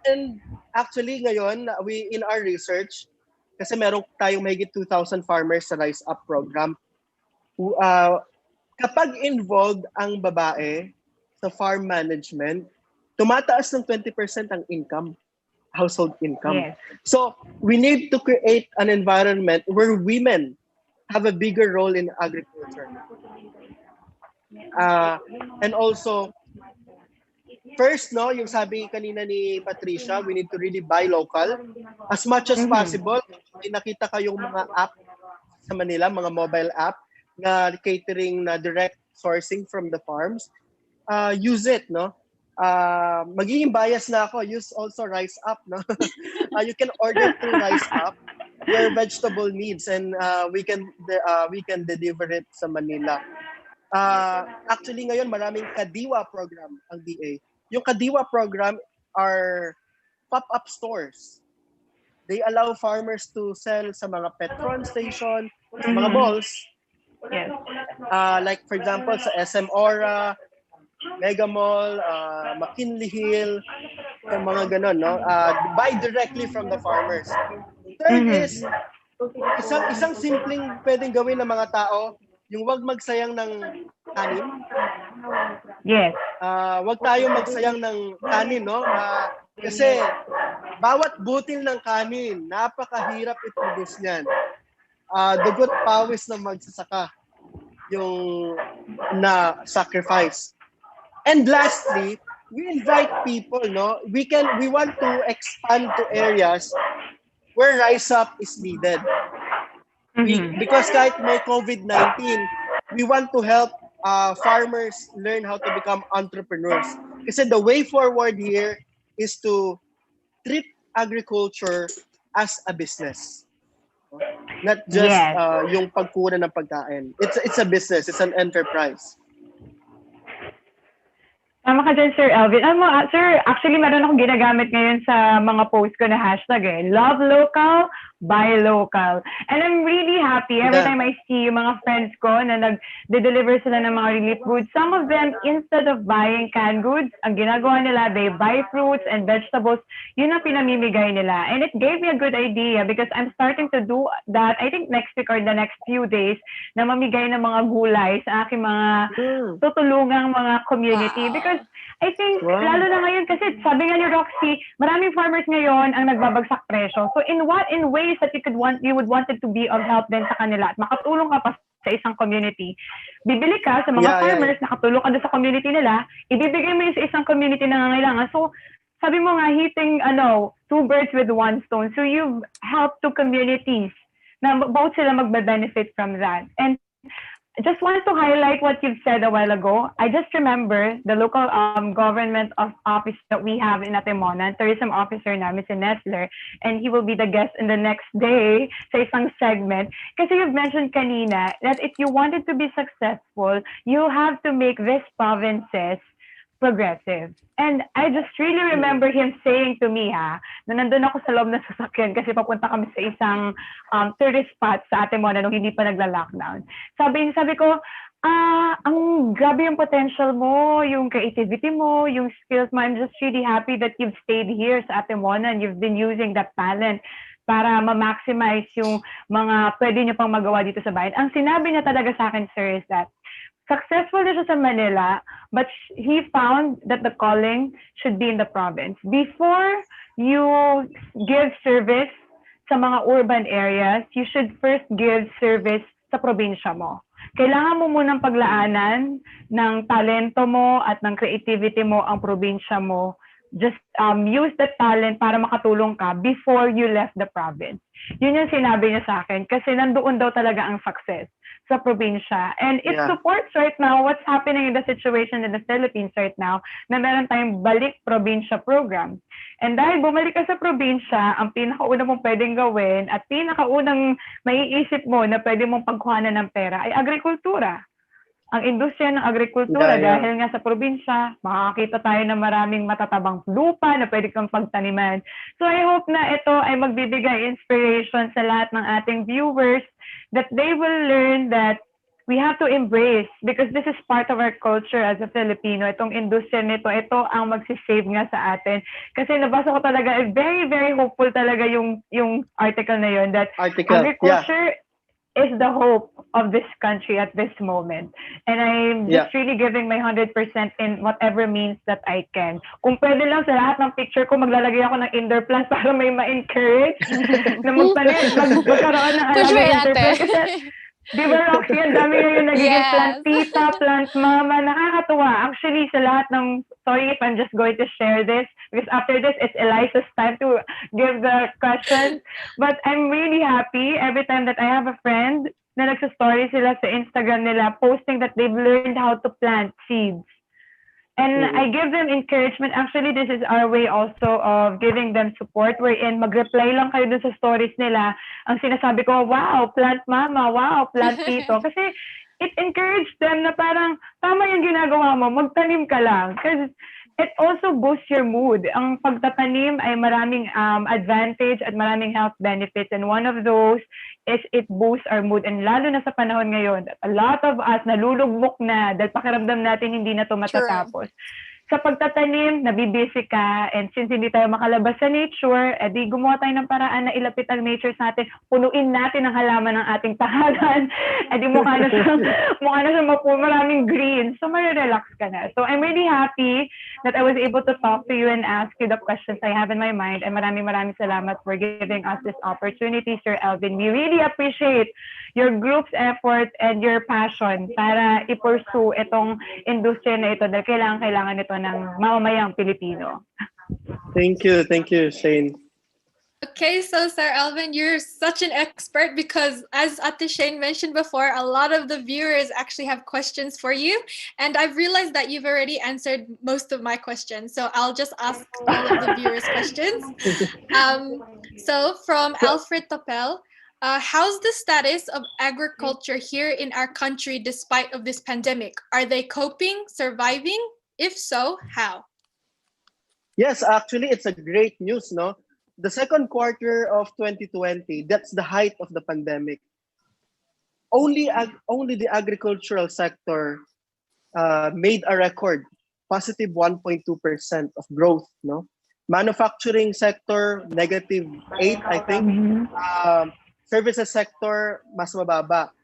And actually ngayon, we in our research, kasi meron tayong mahigit 2,000 farmers sa Rise Up program. Kapag involved ang babae sa farm management, tumataas ng 20% ang income, household income. Yes. So we need to create an environment where women have a bigger role in agriculture. And also, first, yung sabi kanina ni Patricia, we need to really buy local. As much as possible, nakita kayong mga app sa Manila, mga mobile app, na catering na direct sourcing from the farms, use it, magiging bias na ako, use also Rise Up, you can order through Rise Up your vegetable needs, and we can deliver it sa Manila. Actually ngayon maraming Kadiwa program ang DA. Yung Kadiwa program are pop-up stores. They allow farmers to sell sa mga petrol station, sa mga malls. Yes. Like for example sa SM Aura, Mega Mall, McKinley Hill, yung mga ganon, buy directly from the farmers. Third is, isang simpleng pwedeng gawin ng mga tao, yung wag magsayang ng kanin. Yes. Wag tayo magsayang ng kanin, kasi bawat butil ng kanin, napakahirap i-produce niyan. Dugot pawis ng magsasaka yung na sacrifice. And lastly, we invite people, we want to expand to areas where Rise Up is needed. Because kahit may COVID-19, we want to help farmers learn how to become entrepreneurs. Kasi the way forward here is to treat agriculture as a business. Not just yung pagkuha ng pagkain. It's a business, it's an enterprise. Tama ka dyan, Sir Elvin. Sir, actually, meron akong ginagamit ngayon sa mga post ko na hashtag Love local, buy local. And I'm really happy every time I see yung mga friends ko na nag-deliver sila ng mga relief goods. Some of them, instead of buying canned goods, ang ginagawa nila, they buy fruits and vegetables. Yun ang pinamimigay nila. And it gave me a good idea because I'm starting to do that, I think next week or the next few days, na mamigay ng mga gulay sa aking mga tutulungang mga community. Because I think, lalo na ngayon, kasi sabi nga ni Roxy, maraming farmers ngayon ang nagbabagsak presyo. So in ways that you would want it to be of help din sa kanila at makatulong ka pa sa isang community. Bibili ka sa mga farmers, nakatulong ka doon sa community nila, ibibigay mo yun sa isang community na nangangailangan. So sabi mo nga, hitting two birds with one stone. So you've helped two communities na both sila magbe-benefit from that. And I just want to highlight what you've said a while ago. I just remember the local government office that we have in Atemonan, tourism officer namin si Nestler, and he will be the guest in the next day sa isang segment. Kasi you've mentioned kanina that if you wanted to be successful, you have to make these provinces progressive. And I just really remember him saying to me, na nandun ako sa loob ng sasakyan kasi papunta kami sa isang tourist spot sa Atemonan nung hindi pa nagla-lockdown. Sabi ko, ang grabe yung potential mo, yung creativity mo, yung skills mo. I'm just really happy that you've stayed here sa Atemonan. You've been using that talent para ma-maximize yung mga pwede nyo pang magawa dito sa bayan. Ang sinabi niya talaga sa akin, sir, is that successful na siya sa Manila, but he found that the calling should be in the province. Before you give service sa mga urban areas, you should first give service sa probinsya mo. Kailangan mo munang paglaanan ng talento mo at ng creativity mo ang probinsya mo. Just use that talent para makatulong ka before you left the province. Yun yung sinabi niya sa akin kasi nandoon daw talaga ang success sa probinsya. And it supports right now what's happening in the situation in the Philippines right now na meron tayong balik probinsya program. And dahil bumalik ka sa probinsya, ang pinakauna mong pwedeng gawin at pinakaunang maiisip mo na pwede mong pagkuhanan ng pera ay agrikultura. Ang industriya ng agrikultura dahil nga sa probinsya, makakita tayo ng maraming matatabang lupa na pwede kang pagtaniman. So I hope na ito ay magbibigay inspiration sa lahat ng ating viewers that they will learn that we have to embrace because this is part of our culture as a Filipino. Itong industriya nito, ito ang magsisave nga sa atin. Kasi nabasa ko talaga, very, very hopeful talaga yung article na yun that agriculture is the hope of this country at this moment. And I'm just really giving my 100% in whatever means that I can. Kung pwede lang sa lahat ng picture ko, maglalagay ako ng indoor plants para may ma-encourage na magkaroon ng alaga indoor plants. Kasi, di ba, Roxy, ang dami ngayon nagiging plant tita, plant mama, nakakatuwa. Actually, sa lahat ng, sorry if I'm just going to share this, because after this, it's Eliza's time to give the question. But I'm really happy every time that I have a friend na nagsa-story sila sa Instagram nila, posting that they've learned how to plant seeds. And I give them encouragement. Actually, this is our way also of giving them support wherein mag-reply lang kayo dun sa stories nila. Ang sinasabi ko, wow, plant mama, wow, plant tito. Kasi it encouraged them na parang tama yung ginagawa mo, magtanim ka lang. Because it also boosts your mood. Ang pagtatanim ay maraming advantage at maraming health benefits. And one of those is it boosts our mood. And lalo na sa panahon ngayon, a lot of us nalulugmok na dahil pakiramdam natin hindi na ito matatapos. Sa pagtatanim, nabibisi ka, and since hindi tayo makalabas sa nature, edi gumawa tayo ng paraan na ilapit ang nature sa atin, punuin natin ang halaman ng ating tahanan, edi mukha na siya maraming green, so may-relax ka na. So I'm really happy that I was able to talk to you and ask you the questions I have in my mind, and maraming salamat for giving us this opportunity, Sir Elvin. We really appreciate your group's effort and your passion para i-pursue itong industriya na ito dahil kailangan ito ng mamamayang Pilipino. Thank you, Shane. Okay, so Sir Elvin, you're such an expert because as Ate Shane mentioned before, a lot of the viewers actually have questions for you. And I've realized that you've already answered most of my questions. So I'll just ask all of the viewers' questions. So from Alfred Topel, how's the status of agriculture here in our country despite of this pandemic? Are they coping, surviving? If so, how? Yes, actually, it's a great news, no? The second quarter of 2020, that's the height of the pandemic. Only the agricultural sector made a record, positive 1.2% of growth, no? Manufacturing sector, negative 8, I think. Services sector, mas mababa.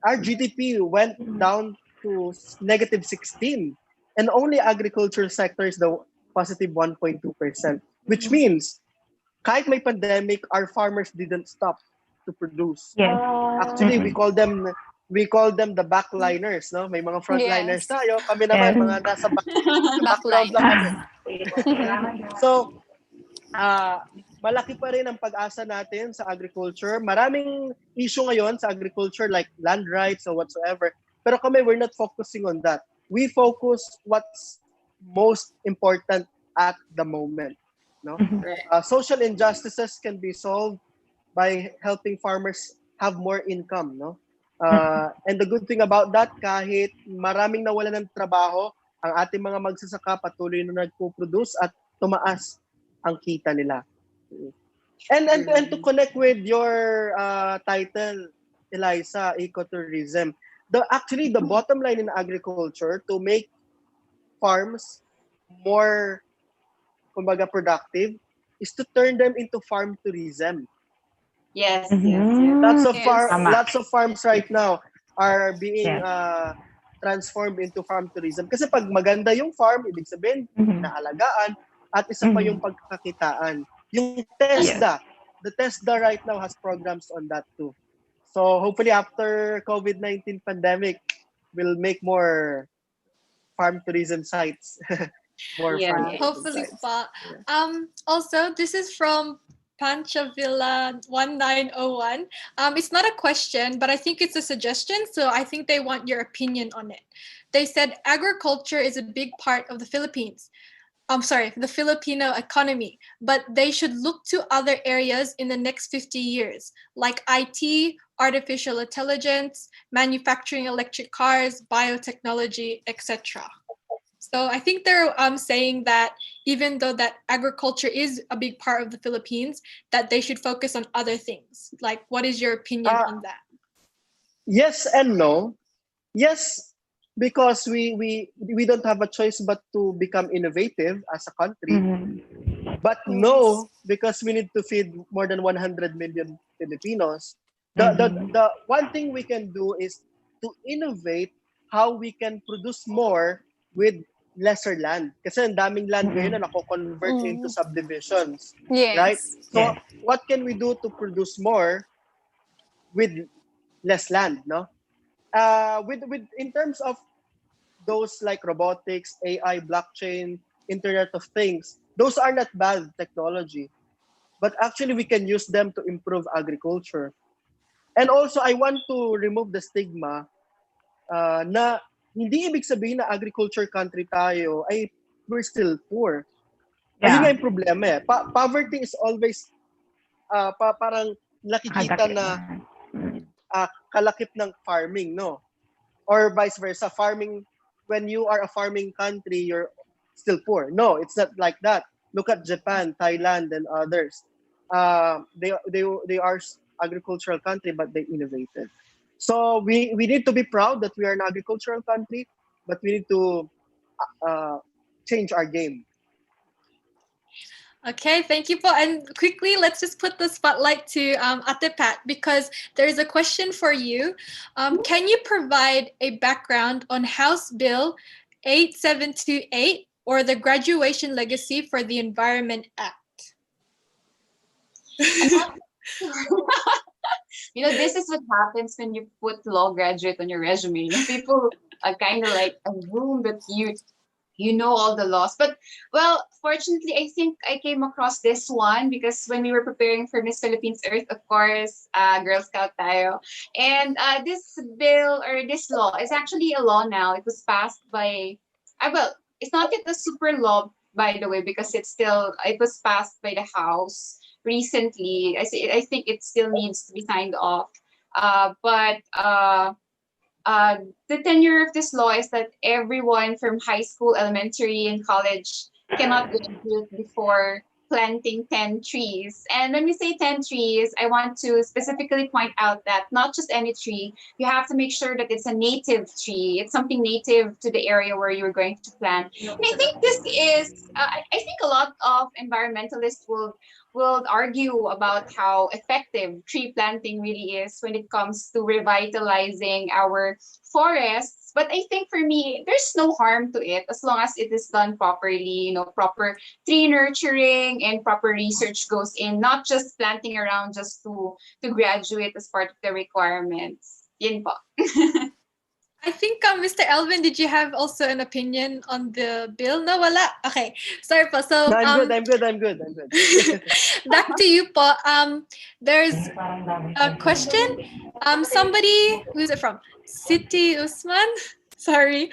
Our GDP went down to negative 16. And only agriculture sector is the positive 1.2%, which means kahit may pandemic, our farmers didn't stop to produce. Yes. Actually, we call them the backliners, no? May mga frontliners tayo, kami naman mga nasa background lang kami. So, malaki pa rin ang pag-asa natin sa agriculture. Maraming issue ngayon sa agriculture like land rights or whatsoever. Pero kami, we're not focusing on that. We focus what's most important at the moment. No? Right. Social injustices can be solved by helping farmers have more income. No? And the good thing about that, kahit maraming nawalan ng trabaho, ang ating mga magsasaka patuloy na nagpo-produce at tumaas ang kita nila. And to connect with your title, Eliza, ecotourism, actually the bottom line in agriculture to make farms more, kumbaga, productive is to turn them into farm tourism. Yes, Mhm. yes, yes. Yes. Tama. Lots of farms right now are being Yes. transformed into farm tourism. Kasi pag maganda yung farm, ibig sabihin, Mhm. naalagaan, at isa pa yung pagkakakitaan. Yung TESDA, the TESDA right now has programs on that too. So hopefully after COVID-19 pandemic, we'll make more farm tourism sites. More farm Yeah. tourism Hopefully sites. pa. Yeah. Also, this is from Panchavilla 1901. It's not a question, but I think it's a suggestion. So I think they want your opinion on it. They said agriculture is a big part of the Philippines. The Filipino economy, but they should look to other areas in the next 50 years, like IT, artificial intelligence, manufacturing electric cars, biotechnology, etc. So I think they're saying that even though that agriculture is a big part of the Philippines, that they should focus on other things. Like, what is your opinion Uh, on that? yes and no. Yes, because we don't have a choice but to become innovative as a country. Mhm. But no, because we need to feed more than 100 million Filipinos. The one thing we can do is to innovate how we can produce more with lesser land. Kasi ang daming land ngayon na nako-convert into Mm. subdivisions, right? Yes. So Yes. what can we do to produce more with less land, no? With in terms of those like robotics, AI, blockchain, Internet of Things, those are not bad technology. But actually, we can use them to improve agriculture. And also, I want to remove the stigma na hindi ibig sabihin na agriculture country tayo ay we're still poor. Ayun nga Yeah. yung problema eh. Poverty is always parang nakikita Kadakit na na. Mm. kalakip ng farming, no? Or vice versa, farming, when you are a farming country, you're still poor. No, it's not like that. Look at Japan, Thailand, and others. They are agricultural country, but they innovated. So we need to be proud that we are an agricultural country, but we need to uh, change our game. Okay, thank you, Paul. And quickly, let's just put the spotlight to Ate Pat because there's a question for you. Can you provide a background on House Bill 8728 or the Graduation Legacy for the Environment Act? You know, this is what happens when you put law graduate on your resume. You know, people are kind of like assume that you know all the laws. But well, fortunately, I think I came across this one because when we were preparing for Miss Philippines Earth, of course, Girl Scout tayo. And this bill or this law is actually a law now. It was passed by, well, it's not yet a super law, by the way, because it was passed by the House recently. I think it still needs to be signed off. But the tenure of this law is that everyone from high school, elementary, and college cannot graduate before planting 10 trees. And when we say 10 trees, I want to specifically point out that not just any tree, you have to make sure that it's a native tree. It's something native to the area where you're going to plant. And I think this is, I think a lot of environmentalists will argue about how effective tree planting really is when it comes to revitalizing our forests. But I think for me, there's no harm to it as long as it is done properly, you know, proper tree nurturing and proper research goes in, not just planting around just to graduate as part of the requirements. Yun po. I think Mr. Elvin, did you have also an opinion on the bill? No, wala. Okay, sorry po. So No, I'm good. back to you po. There's a question. Somebody, who's it from? City Usman. Sorry.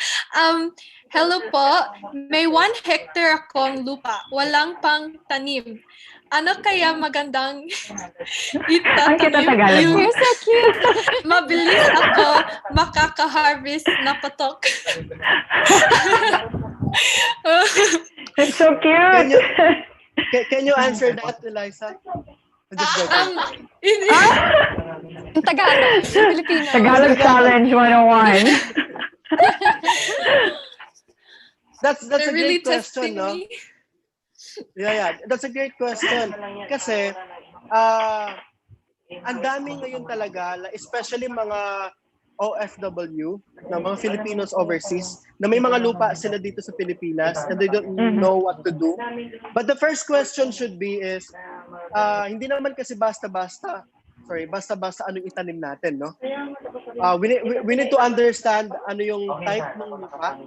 Hello po. May 1 hectare akong lupa. Walang pang tanim. Ano kaya magandang Ang kita itatanim? Tagalog mo. You're so cute. Mabilis ako makaka-harvest na patok. It's so Can cute. you answer that, Eliza? I'm just joking. In Tagalog. In Filipino. Tagalog Challenge 101. That's a They're really great question, testing no? me. Yeah. That's a great question. Kasi, ang dami ngayon talaga, especially mga OFW, na mga Filipinos overseas, na may mga lupa sila dito sa Pilipinas and they don't know what to do. But the first question should be is, hindi naman kasi basta-basta ano yung itanim natin, no? We need to understand ano yung type ng lupa,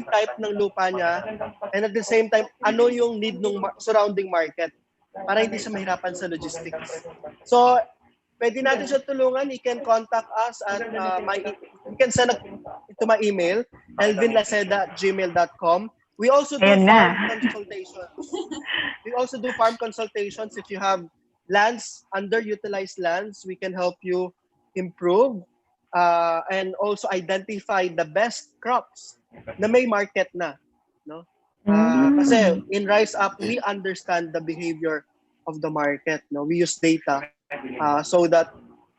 type ng lupa niya, and at the same time, ano yung need ng surrounding market para hindi siya mahirapan sa logistics. So, pwede natin siya tulungan. You can contact us at you can send it to my email, elvinlaceda@gmail.com. We also do farm consultations. If you have lands, underutilized lands, we can help you improve and also identify the best crops na may market na, no? Kasi in Rise Up, we understand the behavior of the market, no? We use data so that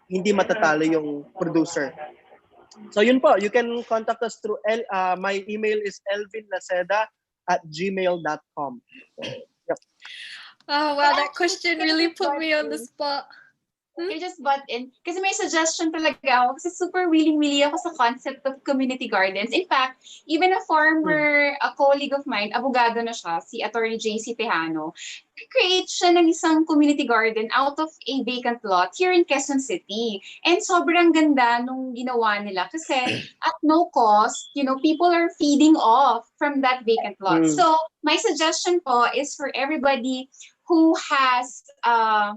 hindi matatalo yung producer. So yun po, you can contact us through my email is elvinlaceda@gmail.com. Yep. Oh wow, that question really put me on the spot. I just butt in. Kasi may suggestion talaga ako. Kasi super willing-willy ako sa concept of community gardens. In fact, even a farmer, a colleague of mine, abogado na siya, si Attorney JC Tejano, create siya ng isang community garden out of a vacant lot here in Quezon City. And sobrang ganda nung ginawa nila. Kasi at no cost, people are feeding off from that vacant lot. So, my suggestion po is for everybody who has a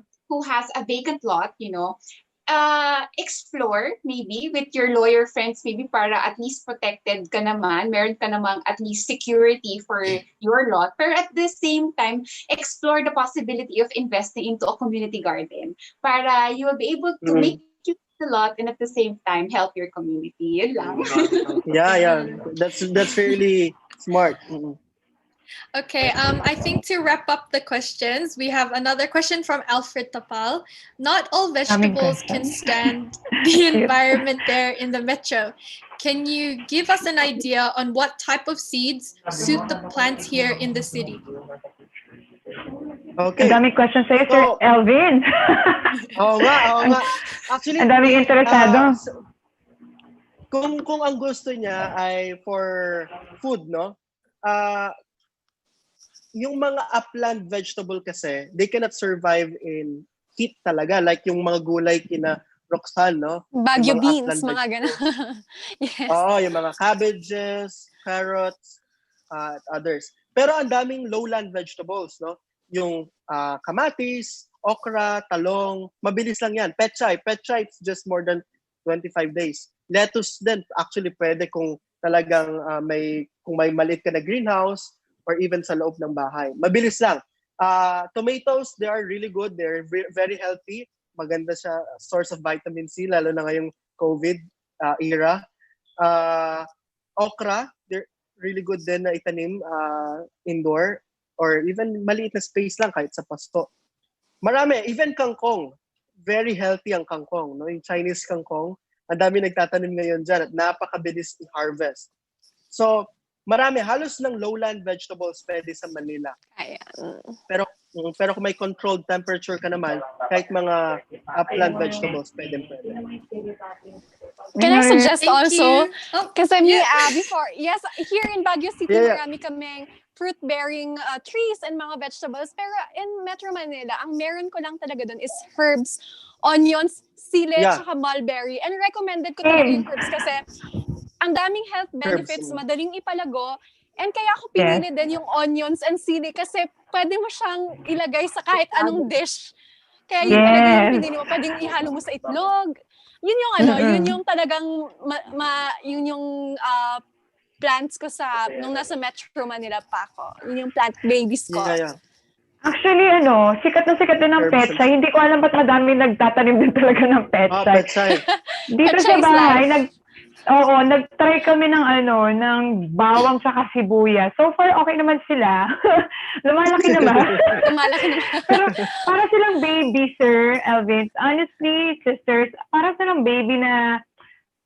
vacant lot, explore maybe with your lawyer friends maybe para at least protected ka naman, meron ka namang at least security for your lot. Pero at the same time, explore the possibility of investing into a community garden para you will be able to make use of the lot and at the same time help your community. Yun lang. Yeah. That's really smart. Okay, I think to wrap up the questions, we have another question from Alfred Tapal. Not all vegetables can stand the environment there in the metro. Can you give us an idea on what type of seeds suit the plants here in the city? Okay. Ang daming question sa'yo, Sir Elvin. Oo nga. Actually, ang daming interesado. Kung ang gusto niya ay for food, no? Yung mga upland vegetable kasi, they cannot survive in heat talaga. Like yung mga gulay kina Roxanne, no? Baguio beans, mga gano'n. Yes. Oo, yung mga cabbages, carrots, at others. Pero ang daming lowland vegetables, no? Yung kamatis, okra, talong, mabilis lang yan. Pechay it's just more than 25 days. Lettuce din, actually pwede kung talagang kung may maliit ka na greenhouse, or even sa loob ng bahay. Mabilis lang. Tomatoes, they are really good. They're very healthy. Maganda siya, source of vitamin C, lalo na ngayong COVID era. Okra, they're really good din na itanim indoor or even maliit na space lang kahit sa pasto. Marami, even kangkong. Very healthy ang kangkong. No? Yung Chinese kangkong, ang dami nagtatanim ngayon dyan at napakabilis i-harvest. So, marami, halos ng lowland vegetables pwede sa Manila. Ayan. Pero kung may controlled temperature ka naman, kahit mga upland vegetables pwede. Can I suggest Thank also? you. Oh, Kasi me, yeah. before, yes, here in Baguio City, Yeah, yeah. marami kaming fruit-bearing trees and mga vegetables. Pero in Metro Manila, ang meron ko lang talaga doon is herbs, onions, sili, Yeah. tsaka mulberry. And recommended ko talaga yung herbs kasi ang daming health Herbs. benefits, madaling ipalago. And kaya ako Yes. pinili din yung onions and sili kasi pwede mo siyang ilagay sa kahit anong dish. Kaya yun talaga yung Yes. pinili mo. Pwedeng ihalo mo sa itlog. Yun yung yun yung talagang yun yung plants ko nung nasa Metro Manila pa ako. Yun yung plant babies ko. Yeah, yeah. Actually, sikat na sikat din ng Herbs and- petsay. Hindi ko alam ba't madami nagtatanim din talaga ng Ah, petsay. petsay. Dito Petsay sa is bahay, life. nag-try kami ng ng bawang tsaka sibuyas. So far, okay naman sila. Lumalaki naman. Lumalaki naman. Pero para silang baby, Sir Elvin. Honestly, sisters, para silang baby na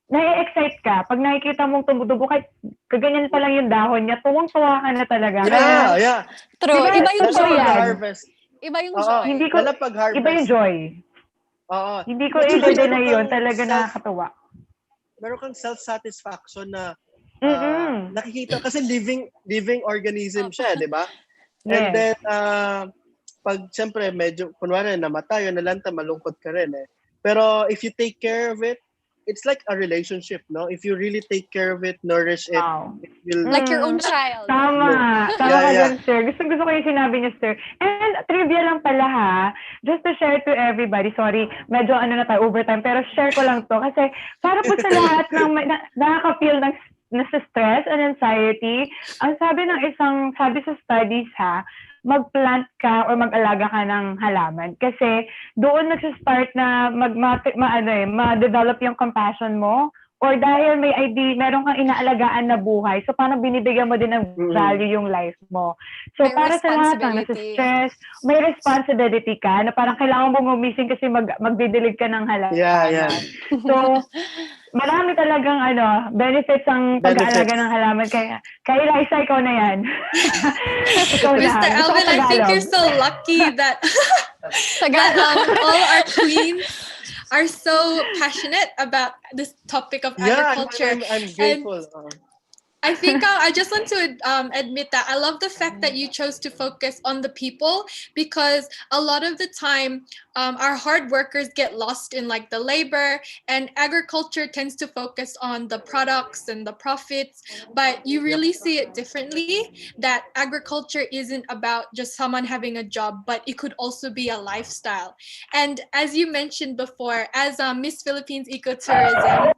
nai-excite ka. Pag nakikita mong tumutubo, kahit kaganyan pa lang yung dahon niya, tuwang-tuwa ka na talaga. Yeah, yeah. True. Diba? Iba yung Lalo joy. pag yan. harvest. Iba yung Oo, joy. Hindi ko, lalo pag harvest. iba yung joy. Oo. Hindi ko At saka i-deny meron yun. kang Talaga self- nakakatuwa. Meron kang self-satisfaction na Mm-mm. nakikita kasi living organism siya, di ba? And Yes. then pag siyempre medyo kunwari namatay o nalanta, malungkot ka rin eh. Pero if you take care of it, it's like a relationship, no? If you really take care of it, nourish it, Wow. it will Like your own child. Tama. Tama Yeah, ka yeah. dyan, sir. Gusto ko yung sinabi niya, sir. And trivia lang pala ha, just to share to everybody, sorry, medyo na tayo, overtime, pero share ko lang to kasi para po sa lahat ng nakaka-feel ng stress and anxiety, ang sabi sa studies ha, mag-plant ka or mag-alaga ka ng halaman. Kasi doon nagsa-start na ma-develop yung compassion mo or dahil meron kang inaalagaan na buhay. So, parang binibigyan mo din ng value yung life mo. So, May para sa lahat ng responsibility. nasa-stress, may responsibility ka na parang kailangan mo gumising kasi magdidilig ka ng halaman. Yeah, yeah. So, marami talagang benefits ang pag-aalaga ng halaman. Kaya Liza, ikaw na yan. Ikaw na. Mr. Gusto ko Alvin, I think Tagalog. you're so lucky that all our queens are so passionate about this topic of Yeah, agriculture. I'm grateful. I think I just want to admit that I love the fact that you chose to focus on the people because a lot of the time our hard workers get lost in like the labor and agriculture tends to focus on the products and the profits, but you really see it differently that agriculture isn't about just someone having a job, but it could also be a lifestyle. And as you mentioned before, as Miss Philippines Ecotourism,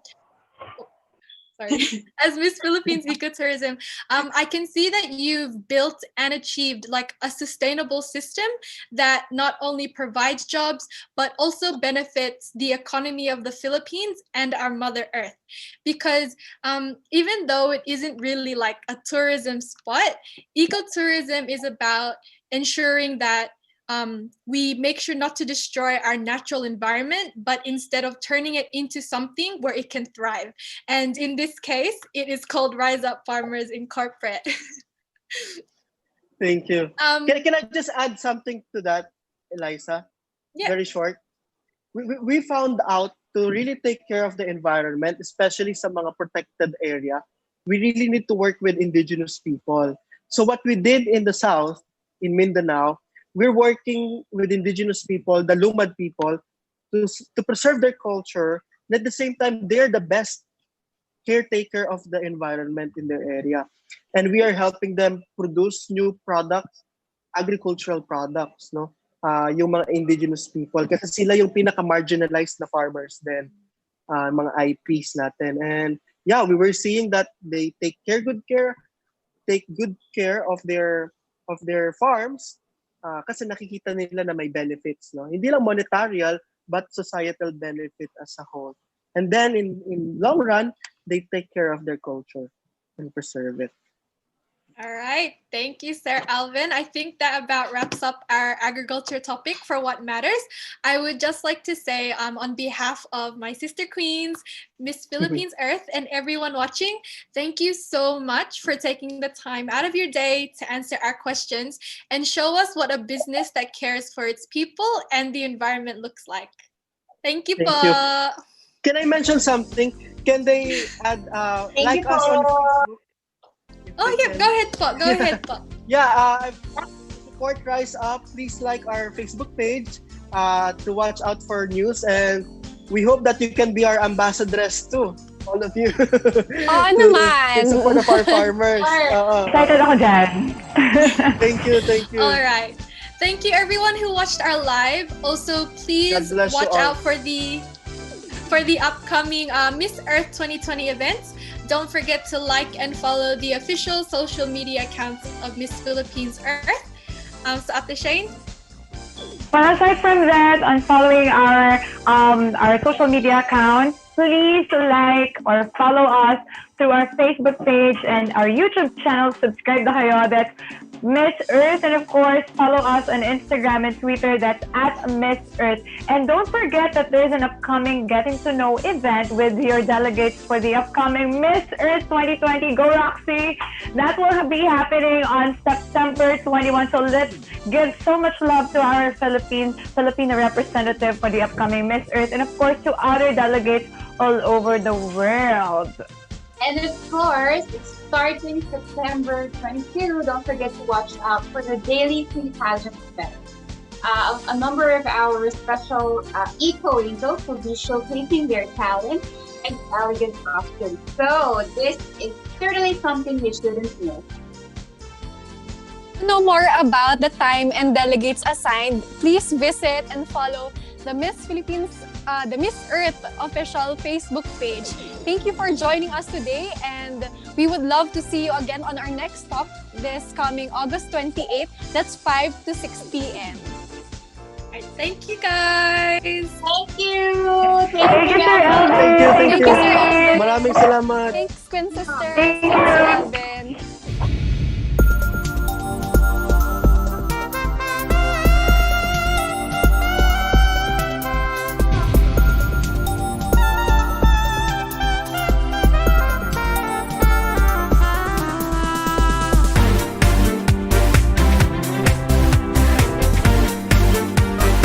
as Miss Philippines Ecotourism, I can see that you've built and achieved like a sustainable system that not only provides jobs, but also benefits the economy of the Philippines and our Mother Earth. Because even though it isn't really like a tourism spot, ecotourism is about ensuring that we make sure not to destroy our natural environment, but instead of turning it into something where it can thrive. And in this case, it is called Rise Up Farmers Incorporate. Thank you. Can I just add something to that, Eliza? Yeah. Very short. We found out to really take care of the environment, especially sa mga protected area, we really need to work with indigenous people. So what we did in the South, in Mindanao, we're working with indigenous people, the Lumad people, to preserve their culture. And at the same time, they're the best caretaker of the environment in their area. And we are helping them produce new products, agricultural products, no? Yung mga indigenous people. Kasi sila yung pinaka-marginalized na farmers din, mga IPs natin. And yeah, we were seeing that they take good care of their farms, kasi nakikita nila na may benefits, no? Hindi lang monetarial, but societal benefit as a whole. And then in long run, they take care of their culture and preserve it. All right. Thank you, Sir Alvin. I think that about wraps up our agriculture topic for What Matters. I would just like to say on behalf of my sister queens, Miss Philippines Earth, and everyone watching, thank you so much for taking the time out of your day to answer our questions and show us what a business that cares for its people and the environment looks like. Thank you Thank po. you. Can I mention something? Can they add Thank like you us on po. Facebook? If Oh, they yeah, can. go ahead po. Go ahead po. Yeah, support Rise Up. Please like our Facebook page to watch out for news, and we hope that you can be our ambassadress too. All of you. Oo to, naman. in support of our farmers. Excited ako dyan. Thank you, thank you. All right. Thank you everyone who watched our live. Also, please God bless you watch all. out for the upcoming Miss Earth 2020 events. Don't forget to like and follow the official social media accounts of Miss Philippines Earth. So Ate Shane? Well, aside from that, on following our social media accounts, please like or follow us through our Facebook page and our YouTube channel. Subscribe na kayo. That's Miss Earth, and of course, follow us on Instagram and Twitter. That's at Miss Earth. And don't forget that there's an upcoming Getting to Know event with your delegates for the upcoming Miss Earth 2020. Go Roxy! That will be happening on September 21. So let's give so much love to our Filipino representative for the upcoming Miss Earth, and of course to other delegates all over the world. And of course, it's starting September 22. Don't forget to watch out for the daily pre-pageant event. A number of our special eco-angels will be showcasing their talent and elegant costumes. So this is certainly something you shouldn't miss. To know more about the time and delegates assigned, please visit and follow the Miss Earth official Facebook page. Thank you for joining us today, and we would love to see you again on our next stop this coming August 28th. That's 5 to 6 p.m. Thank you guys! Thank you! Thank you, Sir Thank you, Elvin. thank Thank you. you, Sir Elvin. Maraming salamat. Thanks, Queen Sister. Thank you. Thanks, Sir Elvin.